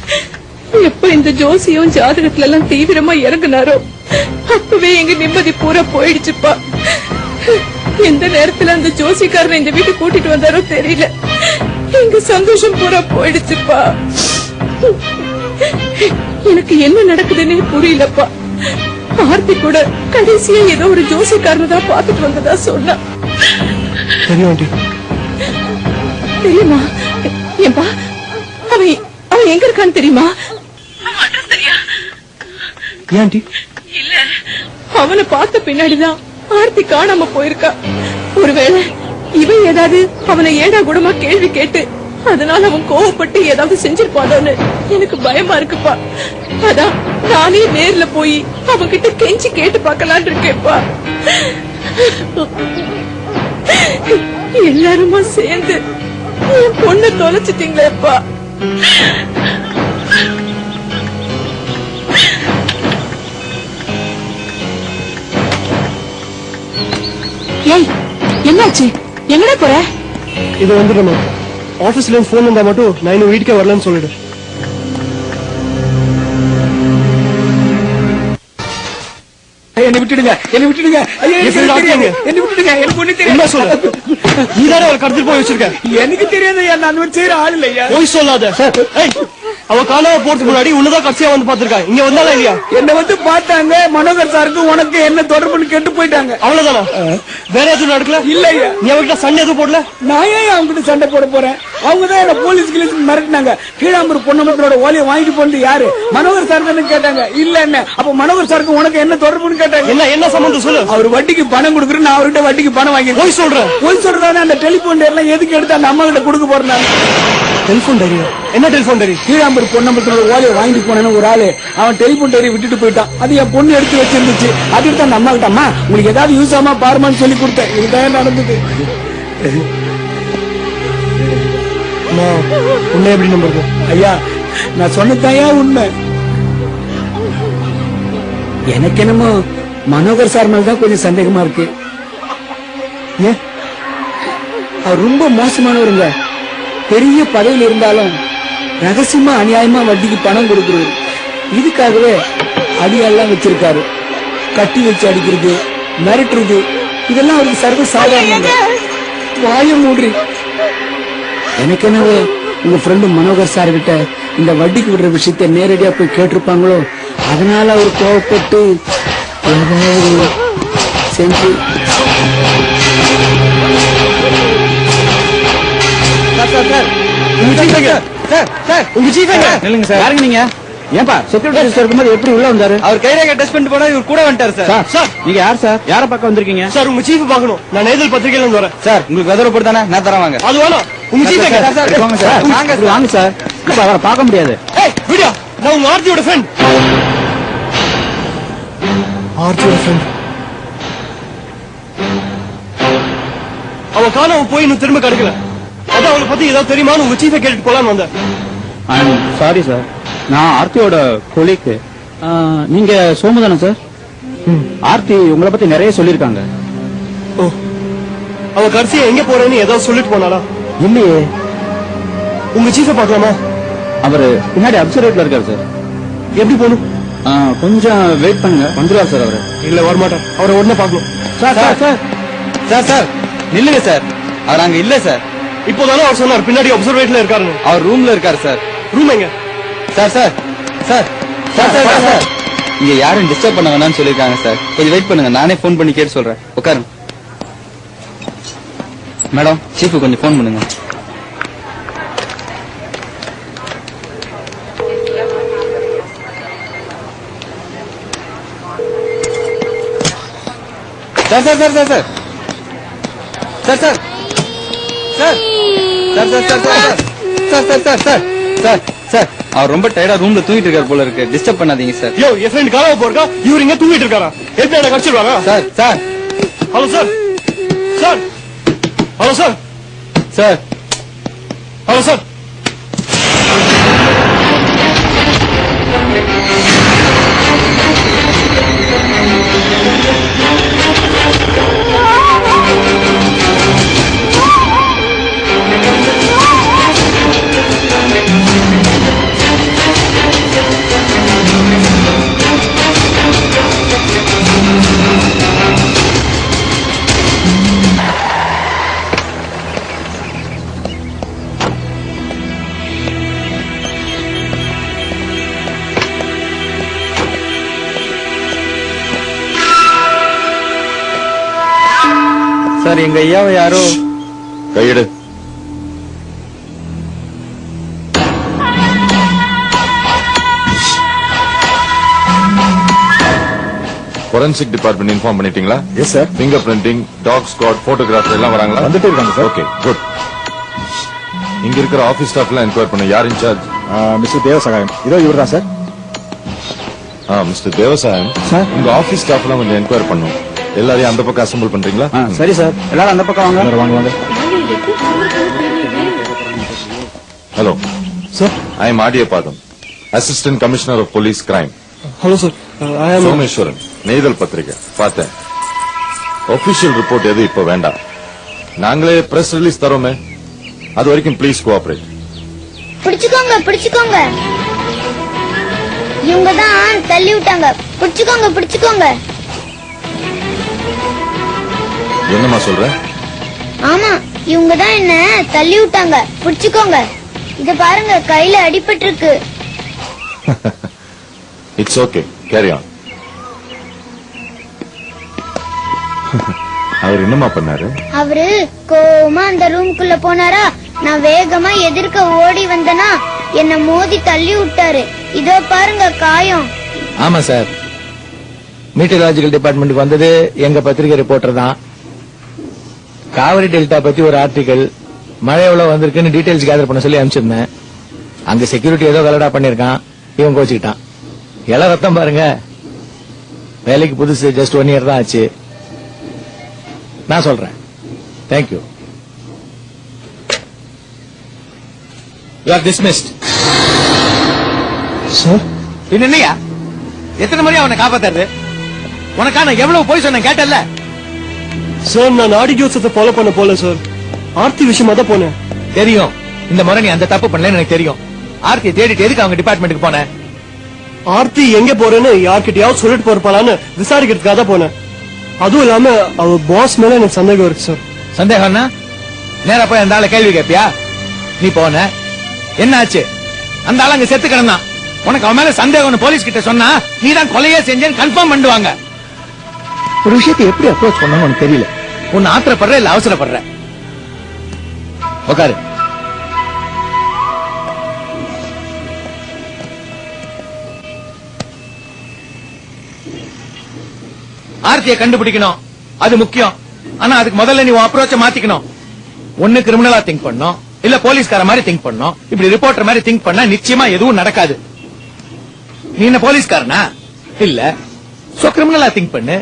எப்ப இந்த ஜோசியம் ஜாதகத்துல எல்லாம் தீவிரமா இறங்குனாரோ அப்பவே எங்க நிம்மதி பூரா போயிடுச்சுப்பா. எந்த நேரத்துல அந்த ஜோசிக்காரனை இந்த வீட்டுக்கு கூட்டிட்டு வந்தாரோ தெரியல, எங்க சந்தோஷம் பூரா போயிடுச்சுப்பா. எனக்கு என்ன நடக்குதுன்னே புரியலப்பா. ஆர்த்தி கூட கடைசியா ஏதோ ஒரு ஜோசிக்காரனை தான் பாத்துட்டு வந்ததா சொன்னா. தெரியும் ஆண்டி. தெரியுமா? ஏன்பா, அவன் எங்க இருக்கான்னு தெரியுமா? ஏன் ஆண்டி? அவனை பார்த்த பின்னாடிதான் ஆர்த்தி காணாம போயிருக்கா. ஒருவேளை இவன் ஏதாவது அவனை ஏடா கூடமா கேள்வி கேட்டு அதனால அவன் கோவப்பட்டு ஏதாவது செஞ்சிருப்பானோன்னு எனக்கு பயமா இருக்குப்பா. அதான் நானே நேர்ல போய் அவன்கிட்ட கெஞ்சி கேட்டு பார்க்கலான் இருக்கேப்பா. எல்லாருமா சேர்ந்து என் பொண்ணை தொலைச்சிட்டீங்களேப்பா. ஏய், என்னாச்சு? எங்கடா போற? இது வந்துடுமா? ஆபீஸ்ல இருந்து போன் வந்தா மட்டும் நான் இன்னும் வீட்டுக்கே வரலன்னு சொல்லிடு. என்ன விட்டுடுங்க என்ன விட்டுடுங்க ஐயோ, எனக்கு friend தெரியாது. ஆக்குங்க. என்ன விட்டுடுங்க எனக்கு ஒண்ணு என்ன தெரியாது சொல்லு நீதானே அவளை கடத்திட்டு போய் வச்சிருக்க எனக்கு தெரியாது ஐயா நான் அந்த மாதிரி செய்யற ஆள் இல்லையா போய் சொல்லாத ஏய், அவ காணாம போறதுக்கு முன்னாடி உன்னதான் கடைசியா வந்து பாத்திருக்கா இங்க வந்தாளா இல்லையா என்ன வந்து பார்த்தாங்க மனோகர் சாருக்கு உனக்கு என்ன தொடர்புன்னு கேட்டு போயிட்டாங்க அவ்வளவுதானா வேற எதுவும் நடக்கல இல்ல ஐயா நீ அவகிட்ட சண்டை எதுவும் போடல நான் ஏன் அவங்க கிட்ட சண்டை போட போறேன் அவங்க தான் என்ன போலீஸ் கிளீஸ் மிரட்டினாங்க கீழாம்பூர் பொன்னமத்தோட ஓலையை வாங்கிட்டு போனது யாரு மனோகர் சார் தானே கேட்டாங்க இல்ல என்ன அப்ப மனோகர் சாருக்கு உனக்கு என்ன தொடர்புன்னு கேட்டாங்க என்ன சம்பந்தம் சொல்லு அவர் வட்டிக்கு பணம் கொடுக்குறேன் நான் அவர்கிட்ட வட்டிக்கு பணம் வாங்கி போய் சொல்றேன் போய் சொல்றதானே அந்த டெலிபோன் எல்லாம் எதுக்கு எடுத்து அந்த அம்மா கிட்ட கொடுக்க போறேன் நான் டெலிபோன் டைரியா என்ன டெலிபோன் டைரி கீழாம்பூர் பொன்னமத்தோட ஓலையை வாங்கிட்டு போனேன்னு ஒரு ஆளு அவன் டெலிபோன் டைரி விட்டுட்டு போயிட்டான் அது என் பொண்ணு எடுத்து வச்சிருந்துச்சு அது எடுத்து அந்த அம்மா கிட்ட அம்மா உங்களுக்கு ஏதாவது யூஸ் ஆமா பாருமான்னு சொல்லி கொடுத்தேன் இதுதான் நடந்தது நான் உன்னை எப்படி நம்புறது ஐயா நான் சொன்னதாயா உண்மை எனக்கு என்னமோ மனோகர் சார் மேலதான் கொஞ்சம் சந்தேகமா இருக்கு ஏன் அவர் ரொம்ப மோசமானவருங்க பெரிய பதவியில் இருந்தாலும் ரகசியமா அநியாயமா வட்டிக்கு பணம் கொடுக்கிறது இதுக்காகவே அடியெல்லாம் வச்சிருக்காரு கட்டி வச்சு அடிக்கிறது மிரட்டுறது இதெல்லாம் அவருக்கு சர்வ சாதாரண வாய மூடுறி எனக்கு என்னவோ உங்க ஃப்ரெண்டு மனோகர் சார் கிட்ட இந்த வட்டிக்கு விடுற விஷயத்தை நேரடியா போய் கேட்டிருப்பாங்களோ அதனால அவர் கோவப்பட்டு ஏதாவது செஞ்சு உங்க சீஃப் எங்க இல்லைங்க சார் யாருங்க நீங்க ஏன்பா செக்யூரிட்டி ஆஃபீஸர் இருக்கும்போது எப்படி உள்ள வந்தாரு அவர் கைரேகை டெஸ்ட் பண்ணிட்டு போனா இவர் கூட வந்துட்டாரு சார் சார் நீங்க யார் சார் யார பக்கம் வந்திருக்கீங்க சார் உங்க சீஃப் பார்க்கணும் நான் நேதல் பத்திரிகையில இருந்து வரேன் சார் உங்களுக்கு வெதர போடுதானே நான் தரேன் வாங்க அது வேணாம் உங்க சீஃப் எங்க வாங்க சார் வாங்க சார் இப்ப அவரை பார்க்க முடியாது ஏய் விடியா நான் உங்க ஆர்த்தியோட ஃப்ரெண்ட் ஆர்த்தியோட ஃப்ரெண்ட் அவ காணாம போய் இன்னும் திரும்ப கிடைக்கல அதான் அவளை பத்தி ஏதாவது தெரியுமான்னு உங்க சீஃபை கேட்டுட்டு போலான்னு வந்தேன் சாரி சார் நான் ஆர்த்தியோட கொலிக்கு நீங்க சோமுதானே சார் ஆர்த்தி உங்களை பத்தி நிறைய சொல்லிருக்காங்க ஓ அவ கடைசியா எங்க போறேன்னு ஏதாவது சொல்லிட்டு போனாளா இல்லையே உங்க சீஃபை பார்க்கலாமா அவரு பின்னாடி அப்சர்வேட்ல இருக்காரு சார் எப்படி போகணும் கொஞ்சம் வெயிட் பண்ணுங்க வந்துருவார் சார் அவரு இல்ல வரமாட்டேன் அவரை உடனே பார்க்கணும் sir sir sir sir sir நில்லுங்க சார் அவர் அங்க இல்ல சார் இப்போதானே அவர் சொன்னார் பின்னாடி அப்சர்வேட்ல இருக்காருன்னு அவர் ரூம்ல இருக்காரு சார் ரூம் எங்க sir sir sir sir sir sir இங்க யாரும் டிஸ்டர்ப் பண்ண வேணாம்னு சொல்லிருக்காங்க சார் கொஞ்சம் வெயிட் பண்ணுங்க நானே போன் பண்ணி கேட்டு சொல்றேன் உட்காருங்க மேடம் சீஃபு கொஞ்சம் போன் பண்ணுங்க sir sir sir sir sir sir sir sir sir sir sir sir sir sir sir sir அவர் ரொம்ப டயர்டா ரூம்ல தூங்கிட்டு இருக்காரு போல இருக்கு டிஸ்டர்ப் பண்ணாதீங்க சார் யோ என் ஃப்ரெண்ட் காணாம போறா இவர் இங்க தூங்கிட்டு இருக்காரா எப்படி என்ன கடிச்சிருவாங்க sir sir hello sir sir hello sir sir hello sir sir எங்க ஐயாவை யாரோ கையெடு ஃபோரன்சிக் டிபார்ட்மெண்ட் இன்ஃபார்ம் பண்ணிட்டீங்களா? Yes sir. Finger printing, dog squad, photographer எல்லாம் வராங்களா? வந்துட்டு இருக்காங்க சார். Okay good. இங்க இருக்கிற ஆபீஸ் ஸ்டாஃப்லாம் என்கொயர் பண்ண யார் இன்சார்ஜ்? மிஸ்டர் தேவசகாயம் இதோ இவர் தான் சார். Mister Devasahayam sir. உங்க ஆபீஸ் ஸ்டாஃப்லாம் கொஞ்சம் என்கொயர் பண்ணும். எல்லாரையும் அந்த பக்கம் அசம்பிள் பண்றீங்களா? சரி சார் எல்லாரும் அந்த பக்கம் வாங்க வாங்க வாங்க. Hello sir I am Adiyapatham, assistant commissioner of police crime. Hello sir I am Someswaran, நெய்தல் பத்திரிகை பார்த்தேன். ஒபிஷியல் ரிப்போர்ட் எது இப்ப வேண்டாம். நாங்களே பிரஸ் ரிலீஸ் தரோமே, அது வரைக்கும் ப்ளீஸ் கோஆபரேட். பிடிச்சுக்கோங்க பிடிச்சுக்கோங்க, இவங்க தான் தள்ளி விட்டாங்க. பிடிச்சுக்கோங்க பிடிச்சுக்கோங்க. என்னம்மா சொல்ற? ஆமா இவங்க தான் என்ன தள்ளி விட்டாங்க. புடிச்சுக்கோங்க. இத பாருங்க கையில அடிபட்டு இருக்கு. It's okay, carry on. அவர் என்னம்மா பண்ணாரு? அவரு கோவமா அந்த ரூம்குள்ள போனாரா, நான் வேகமா எதிர்க்க ஓடி வந்தனா என்ன மோதி தள்ளி விட்டாரு. இதோ பாருங்க காயம். ஆமா சார், மீட்டராலஜிக்கல் டிபார்ட்மெண்ட்டுக்கு வந்தது எங்க பத்திரிகை ரிப்போர்ட்டர் தான். காவிரி டெல்டா பத்தி ஒரு ஆர்டிகல், மழை எவ்வளவு வந்திருக்குன்னு டீடைல்ஸ் கேதர் பண்ண சொல்லி அனுப்பிச்சிருந்தேன். அங்க செக்யூரிட்டி ஏதோ கலடா பண்ணிருக்கான், இவன் கோச்சுக்கிட்டான். எல்லாம் ரத்தம் பாருங்க. வேலைக்கு புதுசு, ஜஸ்ட் 1 year தான் ஆச்சு. நான் சொல்றேன். Thank you. You are dismissed. Sir என்னையா எத்தனை முறை அவனை காப்பாத்துறது? உனக்கான எவ்வளவு போய் சொன்ன கேட்டல்ல? சார் நான் நாடி ஜோசத்தை ஃபாலோ பண்ண போல சார், ஆர்த்தி விஷயமா தான் போனேன். தெரியும், இந்த முறை நீ அந்த தப்பு பண்ணலன்னு எனக்கு தெரியும். ஆர்த்தியை தேடிட்டு எதுக்கு அவங்க டிபார்ட்மெண்ட்டுக்கு போன? ஆர்த்தி எங்க போறேன்னு யார்கிட்டயாவது சொல்லிட்டு போறப்பாளான்னு விசாரிக்கிறதுக்காக தான் போனேன். அதுவும் இல்லாம அவ பாஸ் மேல எனக்கு சந்தேகம் இருக்கு சார். சந்தேகம்னா நேரா போய் அந்த ஆளை கேள்வி கேட்பியா? நீ போன, என்ன ஆச்சு? அந்த ஆள் அங்க செத்து கிடந்தான். உனக்கு அவன் மேல சந்தேகம் போலீஸ் கிட்ட சொன்னா நீ தான் கொலையே செஞ்சேன்னு கன்ஃபார்ம் பண்ணுவாங்க. ஒரு விஷயத்தை எப்படி அப்ரோச் பண்ணணும் உனக்கு தெரியல. உன்னை ஆத்திரப்படுற இல்ல அவசரப்படுற? உட்காரு. ஆர்த்தியை கண்டுபிடிக்கணும், அது முக்கியம். ஆனா அதுக்கு முதல்ல நீ அப்ரோச்ச மாத்திக்கணும். ஒண்ணு கிரிமினலா திங்க் பண்ணணும், இல்ல போலீஸ்கார மாதிரி திங்க் பண்ணணும். இப்படி ரிப்போர்ட்டர் மாதிரி திங்க் பண்ணா நிச்சயமா எதுவும் நடக்காது. நீ என்ன போலீஸ்காரனா? இல்ல. சோ கிரிமினலா திங்க் பண்ணு.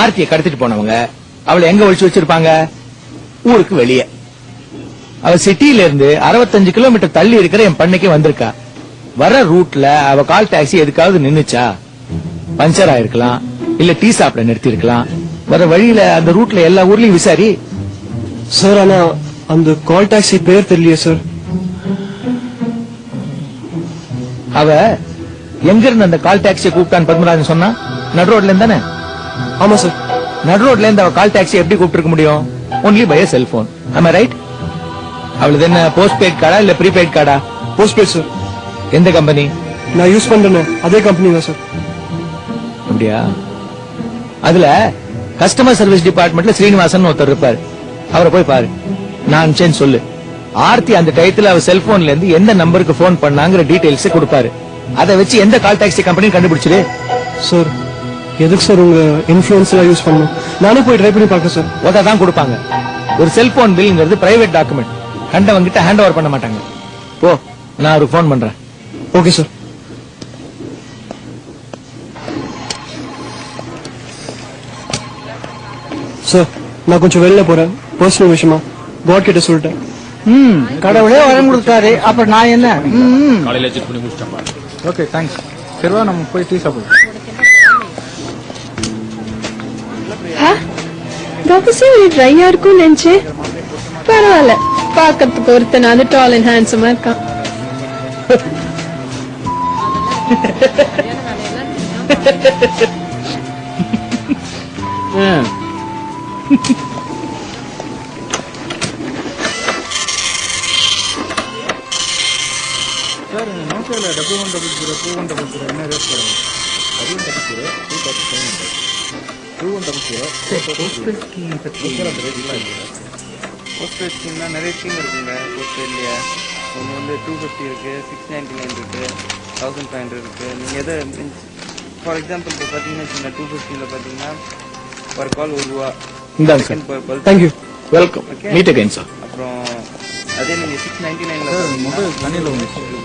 ஆர்த்தியை கடத்திட்டு போனவங்க அவளை எங்க ஒழிச்சு வச்சிருப்பாங்க? ஊருக்கு வெளியே. அவ சிட்டில இருந்து 65 கிலோமீட்டர் தள்ளி இருக்கிற என் பண்ணைக்கு வந்திருக்கா. வர ரூட்ல அவ கால் டாக்ஸி எதுக்காவது நின்னுச்சா? பஞ்சர் ஆயிருக்கலாம், இல்ல டீ சாப்பிட நிறுத்தி இருக்கலாம். வர வழியில அந்த ரூட்ல எல்லா ஊர்லயும் விசாரி. சார் ஆனா அந்த கால் டாக்ஸி பேர் தெரியலையே சார். அவ எங்க இருந்து அந்த கால் டாக்ஸியை கூப்பிட்டான்னு பத்மராஜன் சொன்னா? நடு ரோட்ல இருந்து தானே? ஆமா சார். நடு ரோட்ல இருந்து அவ கால் டாக்ஸி எப்படி கூப்பிட்டு இருக்க முடியும்? Only by cellphone. ஆமா ரைட்? அவளுது என்ன போஸ்ட் பெய்ட் கார்டா இல்ல ப்ரீபெய்ட் கார்டா? Postpaid sir. எந்த கம்பெனி? நான் யூஸ் பண்றேன் அதே கம்பெனி தான் சார். அப்படியா? அதுல கஸ்டமர் சர்வீஸ் டிபார்ட்மெண்ட்ல ஸ்ரீனிவாசன் ஒருத்தர் இருப்பாரு, அவரை போய் பாரு. நான் சேன் சொல்லு. ஆர்த்தி அந்த டயத்துல அவ செல்போன்ல இருந்து எந்த நம்பருக்கு போன் பண்ணாங்கிற டீடைல்ஸ் கொடுப்பாரு. அதை வச்சு எந்த கால் டாக்ஸி கம்பெனி கண்டுபிடிச்சிரு. சார் எதுக்கு சார் உங்க இன்ஃபுளுன்ஸ் எல்லாம் யூஸ் பண்ணணும்? நானே போய் ட்ரை பண்ணி பார்க்க சார். தான் கொடுப்பாங்க. ஒரு செல்போன் பில்ங்கிறது பிரைவேட் டாக்குமெண்ட், கண்டவங்க கிட்ட ஹேண்ட் ஓவர் பண்ண மாட்டாங்க. போ, நான் அவருக்கு போன் பண்றேன். Okay sir. சார் நான் கொஞ்சம் வெளில போறேன், பர்சனல் விஷயமா. காட் கிட்ட சொல்லிட்டேன். கடவுளே வரம் கொடுத்தாரு, அப்புறம் நான் என்ன? காலையில செக் பண்ணி முடிச்சிட்டேன். Okay thanks. சரிவா நம்ம போய் டீ சாப்பிடுவோம். ட்ரையா இருக்கும் நினைச்சேன். பரவாயில்ல, பாக்கிறதுக்கு ஒருத்தனாவது டால் அண்ட் ஹேண்ட்ஸமா இருக்கான். சார் இந்த நோக்கியால 1100 2100 என்ன ரேட் போடுங்க? 1100 போஸ்ட்பெய்ட் ஸ்கீம்னா நிறைய ஸ்கீம் இருக்குங்க. போஸ்ட்பெய்ட்லயே ஒன்று வந்து 250 இருக்கு, 699 இருக்கு, 1500 இருக்கு. நீங்கள் எதை ஃபார் எக்ஸாம்பிள் இப்போ பார்த்தீங்கன்னா 250ல பார்த்தீங்கன்னா பர் கால் ₹1. இந்தாங்க sir. Thank you. Welcome. Meet again sir. அப்புறம் அதே நீங்கள் 699ல மொபைல் தண்ணியில்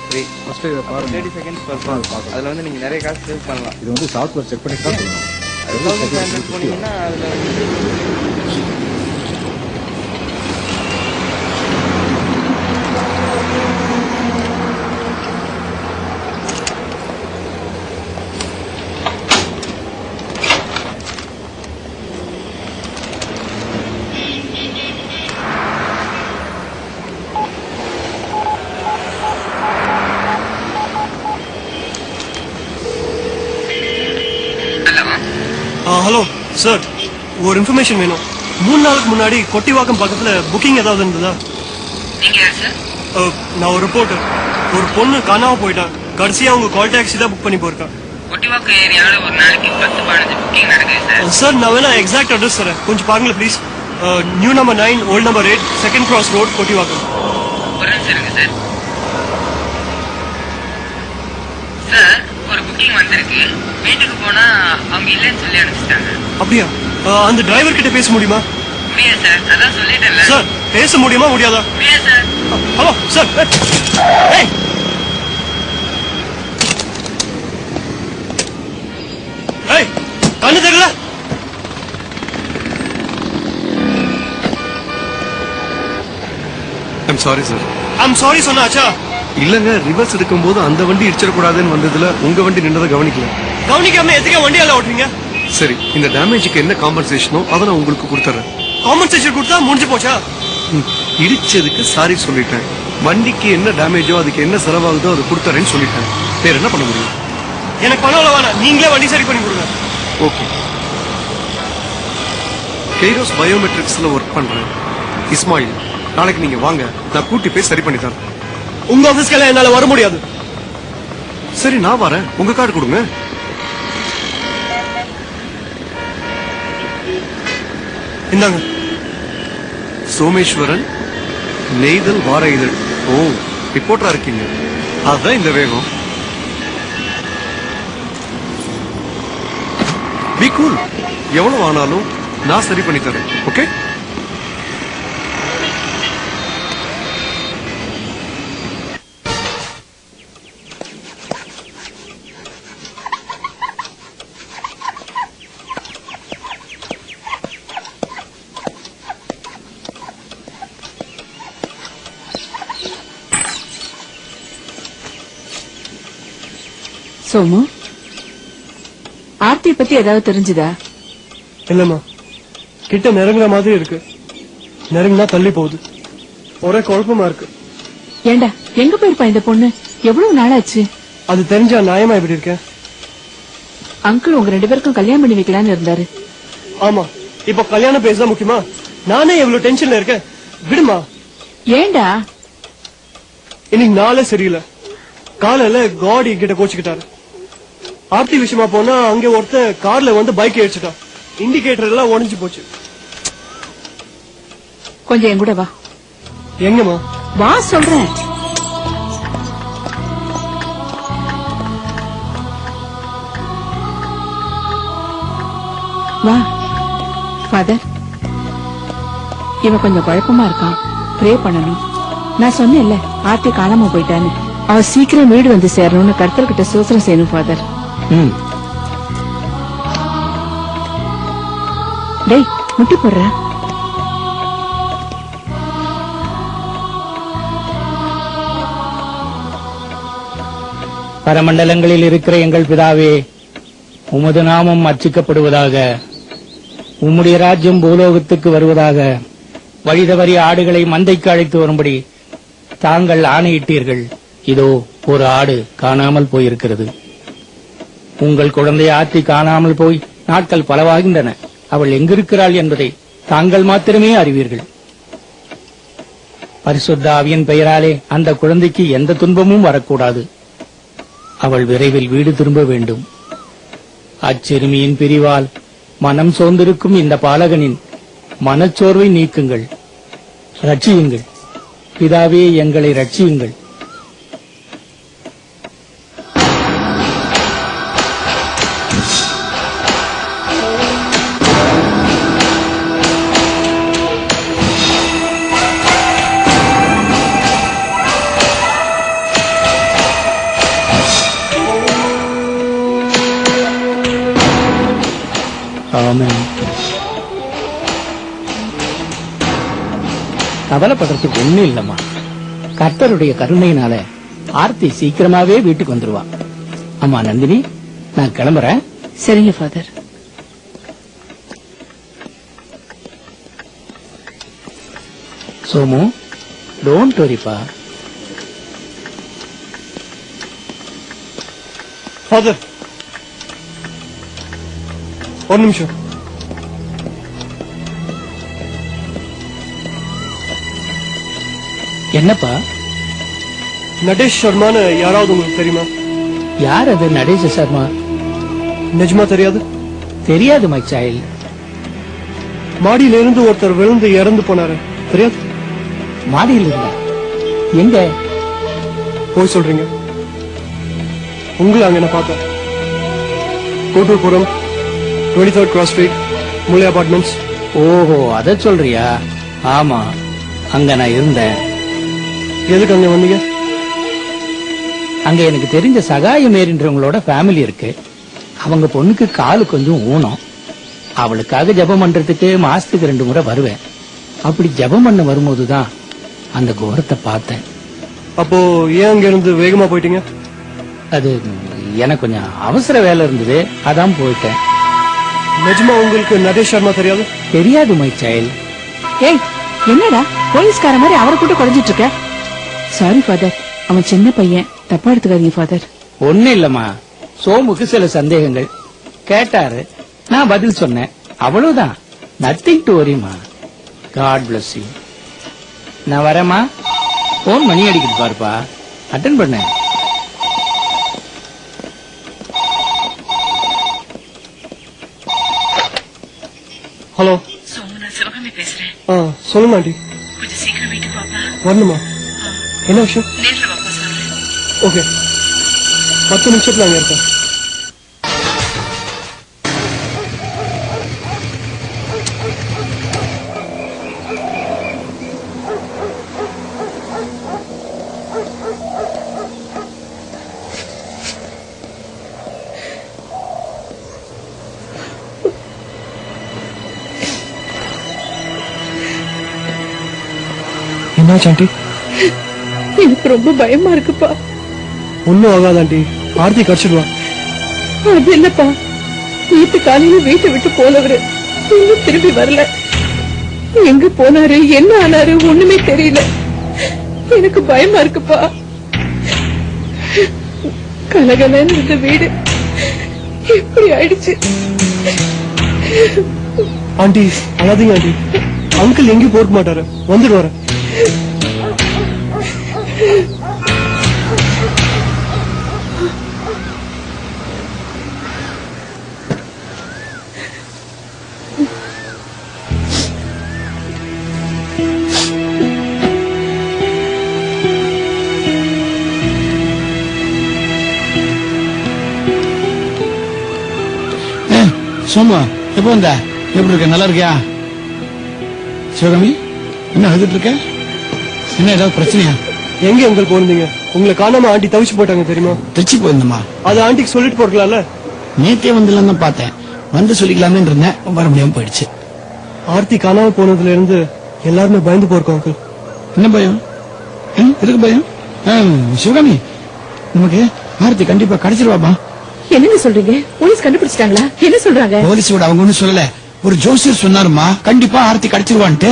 ஃப்ரீ. ஃபர்ஸ்ட் இதை பாருங்க. 30 செகண்ட்ஸ் பர் கால். அதில் வந்து நீங்கள் நிறைய காசு சேவ் பண்ணலாம். இது வந்து சாஃப்ட்வேர் செக் பண்ணி தான் சொல்லணும். 1500 போனீங்கன்னா அதில் வந்து ஹலோ சார், ஒரு இன்ஃபர்மேஷன் வேணும். 3 நாளுக்கு முன்னாடி கொட்டிவாக்கம் பக்கத்துல புக்கிங் ஏதாவது இருந்ததா? நீங்க யார் சார்? நான் ஒரு ரிப்போர்ட்டர். ஒரு பொண்ணு காணாம போயிட்டான். கடைசியா அவங்க கால் டாக்ஸி தான் புக் பண்ணி போயிருக்கான். கொட்டிவாக்கம் ஏரியாவில் ஒரு நாளைக்கு 10-15 புக்கிங் நடக்குது சார். சார் நான் வேணா எக்ஸாக்ட் அட்ரஸ் தரேன், கொஞ்சம் பாருங்களேன் please. New number 9 old number 8 second cross road Kottivakkam. ஒரு நிமிஷம் இருக்கு சார். சார் ஒரு புக்கிங் வந்திருக்கு. வீட்டுக்கு போனா அவங்க இல்லைன்னு சொல்லி அனுப்பிச்சிட்டாங்க. அப்படியா? அந்த டிரைவர் கிட்ட பேச முடியுமா? முடியாது சார், அதான் சொல்லிட்டேன்ல. சார் பேச முடியுமா முடியாதா? முடியாது சார். Hello sir. ஏய் ஏய் கண்ணு தெரியல. I'm sorry sir. I'm sorry சொன்னாச்சா? இல்லங்க, ரிவர்ஸ் எடுக்கும்போது அந்த வண்டி இடிச்சிடக்கூடாதுன்னு வந்ததுல உங்க வண்டி நின்றதை கவனிக்கல. கவனிக்காம எதுக்கே வண்டியால ஓட்டுறீங்க? சரி, இந்த டேமேஜுக்கு என்ன காம்பன்சேஷனோ அதை நான் உங்களுக்கு கொடுத்துறேன். காம்பன்சேஷன் கொடுத்தா முடிஞ்சு போச்சா? இடிச்சதுக்கு சாரி சொல்லிட்டேன். வண்டிக்கு என்ன டேமேஜோ அதுக்கு என்ன செலவாகுதோ அதை கொடுத்துறேன்னு சொல்லிட்டேன். வேற என்ன பண்ண முடியும்? எனக்கு பணம் வேணாம், நீங்களே வண்டி சரி பண்ணி கொடுங்க. ஓகே. கெய்ரோஸ் பயோமெட்ரிக்ஸ்ல ஒர்க் பண்றேன். இஸ்மாயில், நாளைக்கு நீங்க வாங்க, நான் கூட்டி போய் சரி பண்ணி தரேன். உங்க ஆபீஸ்க்கெல்லாம் என்னால வர முடியாது. சரி, நான் வரேன். உங்க கார்டு கொடுங்க. இந்தாங்க. சோமேஸ்வரன், நெய்தல் வார இதழ். ஓ, ரிப்போர்ட்டரா இருக்கீங்க. அதான் இந்த வேகம். Be cool. எவ்வளவு ஆனாலும் நான் சரி பண்ணி தரேன். ஓகே? சோமு, ஆர்த்தி பத்தி ஏதாவது தெரிஞ்சுதா? இல்லம்மா, கிட்ட நெருங்குற மாதிரி இருக்கு. நெருங்கினா தள்ளி போகுது. ஒரே குழப்பமா இருக்கு. ஏண்டா, எங்க போயிருப்பா இந்த பொண்ணு? எவ்வளவு நாளாச்சு? அது தெரிஞ்சா நியாயமா இப்படி இருக்கேன். அங்கிள் உங்க 2 பேருக்கும் கல்யாணம் பண்ணி வைக்கலான்னு இருந்தாரு. ஆமா, இப்ப கல்யாணம் பேசதான் முக்கியமா? நானே எவ்வளவு டென்ஷன்ல இருக்கேன். விடுமா. ஏண்டா? இன்னைக்கு நாளே சரியில்லை. காலையில காடி கிட்ட கோச்சுக்கிட்டாரு. ஆர்த்தி விஷயமா போனா அங்க ஒருத்தன் கார்ல வந்து பைக் அடிச்சுட்டான். இண்டிகேட்டர் எல்லாம் உடைஞ்சு போச்சு. கொஞ்சம் என் கூட வா. எங்கம்மா? வா சொல்றேன். வா. ஃபாதர், இவன் கொஞ்சம் குழப்பமா இருக்கான். ப்ரே பண்ணணும். நான் சொன்னேன்ல, ஆர்த்தி காணாம போயிட்டான்னு. அவ சீக்கிரம் வீடு வந்து சேரணும்னு கர்த்தர்கிட்ட சோசனம் செய்யணும் ஃபாதர். டேய், முட்டி போடுற. பரமண்டலங்களில் இருக்கிற எங்கள் பிதாவே, உமது நாமம் அர்ச்சிக்கப்படுவதாக. உம்முடைய ராஜ்யம் பூலோகத்துக்கு வருவதாக. வழிதவறி ஆடுகளை மந்தைக்கு அழைத்து வரும்படி தாங்கள் ஆணையிட்டீர்கள். இதோ ஒரு ஆடு காணாமல் போயிருக்கிறது. உங்கள் குழந்தை ஆர்த்தி காணாமல் போய் நாட்கள் பலவாகின்றன. அவள் எங்கிருக்கிறாள் என்பதை தாங்கள் மாத்திரமே அறிவீர்கள். பரிசுத்த ஆவியின் பெயராலே அந்த குழந்தைக்கு எந்த துன்பமும் வரக்கூடாது. அவள் விரைவில் வீடு திரும்ப வேண்டும். அச்சிறுமியின் பிரிவால் மனம் சோர்ந்திருக்கும் இந்த பாலகனின் மனச்சோர்வை நீக்குங்கள். ரட்சியுங்கள் பிதாவே, எங்களை ரட்சியுங்கள். ஆமென். கவலைப்படுறதுக்கு ஒண்ணு இல்லம்மா. கர்த்தருடைய கருணையினால ஆர்த்தி சீக்கிரமாவே வீட்டுக்கு வந்துருவா. அம்மா நந்தினி, நான் கிளம்புறேன். சரிங்க ஃபாதர். சோமு, டோன்ட் வரிப்பா. ஃபாதர், ஒரு நிமிஷம். என்னப்பா? நடேஷ் சர்மான்னு யாராவது உங்களுக்கு தெரியுமா? யார் அது நடேஷ் சர்மா? நிஜமா தெரியாது? தெரியாது மை சைல்ட். மாடியில இருந்து ஒருத்தர் விழுந்து இறந்து போனாரு, தெரியாது? மாடியில் இருந்தா எங்க? போய் சொல்றீங்க. உங்களை அங்க என்ன பார்த்தேன். கோட்டூர்புரம் 23rd Cross Street, முல்லை அபார்ட்மெண்ட்ஸ். ஓஹோ, அத சொல்றியா? ஆமா, அங்க நான் இருந்தேன். எதுக்கு அங்க வந்தீங்க? அங்க எனக்கு தெரிஞ்ச சகாய மேரின்றவங்களோட ஃபேமிலி இருக்கு. அவங்க பொண்ணுக்கு காலு கொஞ்சம் ஊனம். அவளுக்காக ஜெபம் பண்றதுக்கு மாசத்துக்கு 2 முறை வருவேன். அப்படி ஜெபம் பண்ண வரும்போதுதான் அந்த கோரத்தை பார்த்தேன். அப்போ ஏன் அங்க இருந்து வேகமா போயிட்டீங்க? அது எனக்கு கொஞ்சம் அவசர வேலை இருந்தது, அதான் போயிட்டேன். நிஜமா உங்களுக்கு நடேஷ் சர்மா தெரியாது? தெரியாது மை சைல்ட். ஏய், என்னடா போலீஸ்கார மாதிரி அவரை கூட்ட குறைஞ்சிட்டு இருக்க? சாரி ஃபாதர், அவன் சின்ன பையன், தப்பா எடுத்துக்காதீங்க ஃபாதர். ஒண்ணு இல்லம்மா, சோமுக்கு சில சந்தேகங்கள் கேட்டாரு, நான் பதில் சொன்னேன், அவ்வளவுதான். நத்திங் டு வரிமா. God bless you. நான் வரேம்மா. போன் மணி அடிக்குது பாருப்பா, அட்டன் பண்ண. ஹலோ, சிவகாமி பேசுறேன். சொல்லுங்க ஆண்டி. கொஞ்சம் சீக்கிரம் வீட்டுக்கு வாப்பா. வரணுமா? என்ன விஷயம்? நேர்ல வாப்பா சொல்றேன். ஓகே, 10 நிமிஷத்துல அங்க இருக்கேன். என்னாச்சு ஆண்டி? எனக்கு ரொம்ப பயமா இருக்குப்பா. ஒன்னும் ஆகாது ஆண்டி, ஆர்த்தி கடிச்சிடுவா. அது என்னப்பா, நேத்து காலையில வீட்டை விட்டு போனவரு இன்னும் திரும்பி வரல. எங்க போனாரு, என்ன ஆனாரு ஒண்ணுமே தெரியல. எனக்கு பயமா இருக்குப்பா. கலகலன்னு இருந்த வீடு எப்படி ஆயிடுச்சு. ஆண்டி அழாதீங்க ஆண்டி, அங்கிள் எங்கேயும் போக மாட்டாரு, வந்துடுவாரு. சோமா, எப்போ வந்த? எப்படி இருக்க? நல்லா இருக்கியா? சிவகாமி, என்ன அழுதுட்டு இருக்க? என்ன ஏதாவது பிரச்சனையா? எங்க உங்களுக்கு போனீங்க? உங்களை காணாம ஆண்டி தவிச்சு போட்டாங்க தெரியுமா? திருச்சி போயிருந்தமா? அது ஆண்டிக்கு சொல்லிட்டு போஇருக்கலாம்ல. நேத்தே வந்துடலாம் தான் பார்த்தேன், வந்து சொல்லிக்கலாமே இருந்தேன், வர முடியாம போயிடுச்சு. ஆர்த்தி காணாம போனதுல இருந்து எல்லாருமே பயந்து போயிருக்கோம் அங்கிள். என்ன பயம்? எதுக்கு பயம்? சிவகாமி, நமக்கு ஆர்த்தி கண்டிப்பா கிடைச்சிருவாப்பா. என்னங்க சொல்றீங்க? போலீஸ் கண்டுபிடிச்சிட்டாங்களா? என்ன சொல்றாங்க? போலீஸோட அவங்க ஒண்ணும் சொல்லல, ஒரு ஜோசியர் சொன்னாருமா கண்டிப்பா ஆர்த்தி கிடைச்சிருவான்ட்டு.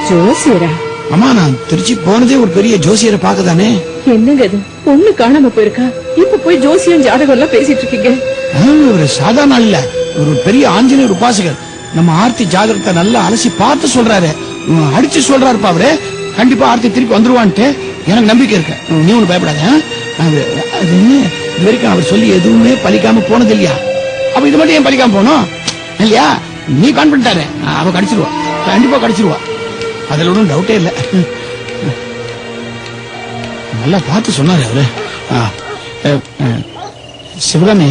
ஜோசியரா? அம்மா, நான் திருச்சி போனதே ஒரு பெரிய ஜோசியரை பாக்கதானே. என்னங்க அது, பொண்ணு காணாம போயிருக்கா, இப்ப போய் ஜோசியம் ஜாதகம் எல்லாம் பேசிட்டு இருக்கீங்க? ஒரு சாதாரண ஆள் இல்ல, ஒரு பெரிய ஆஞ்சநேயர் உபாசகர். நம்ம ஆர்த்தி ஜாதகத்தை நல்லா அலசி பார்த்து சொல்றாரு, அடிச்சு சொல்றாருப்பா அவரு. கண்டிப்பா ஆர்த்தி திருப்பி வந்துருவான்ட்டு எனக்கு நம்பிக்கை இருக்கு. நீ ஒண்ணு பயப்படாத. அது இது வரைக்கும் அவர் சொல்லி எதுவுமே பலிக்காம போனது இல்லையா? அப்ப இது மட்டும் ஏன் பலிக்காம போனோம் இல்லையா? நீ கான்பிடன்டாரு, அவ கடிச்சிருவா, கண்டிப்பா கடிச்சிருவா, அதுல ஒன்றும் டவுட்டே இல்ல. நல்லா பார்த்து சொன்னாரு அவரு. சிவகாமி,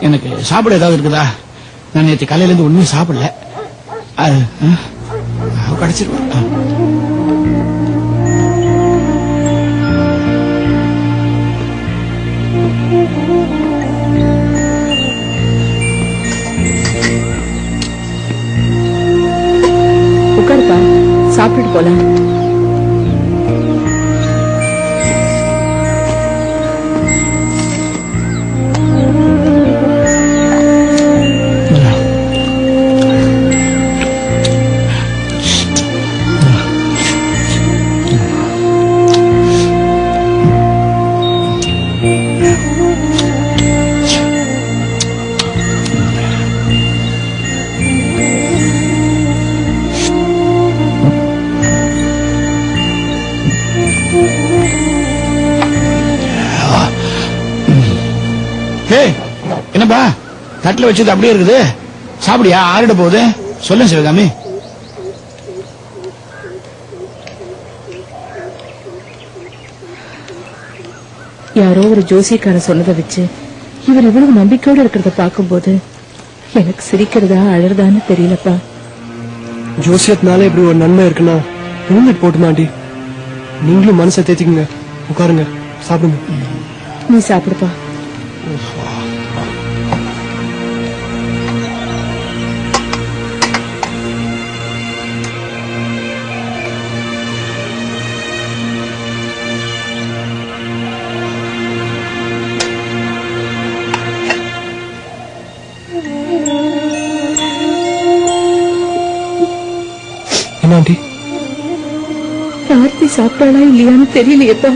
எனக்கு சாப்பிட ஏதாவது இருக்குதா? நான் நேற்று காலையில இருந்து ஒண்ணுமே சாப்பிடல. அவ கடிச்சிருவா. உட்காருப்பா, சாப்பிட்டு போலாம். என்னப்பா தட்டுல வச்சது அப்படியே இருக்குது, சாப்பிடியா? ஆறிட போகுது. சொல்ல சிவகாமி. யாரோ ஒரு ஜோசியக்காரன் சொன்னதை வச்சு இவர் இவ்வளவு நம்பிக்கையோட இருக்கிறத பாக்கும்போது எனக்கு சிரிக்கிறதா அழறதான்னு தெரியலப்பா. ஜோசியத்தினால இப்படி ஒரு நன்மை இருக்குன்னா ரூம்மேட் போட்டுமா ஆண்டி? நீங்களும் மனசை தேத்திக்குங்க, உட்காருங்க, சாப்பிடுங்க. நீ சாப்பிடுப்பா. என்ன ஆண்டி? ஆர்த்தி சாப்பிட்டாளா இல்லையான்னு தெரியலையப்பா.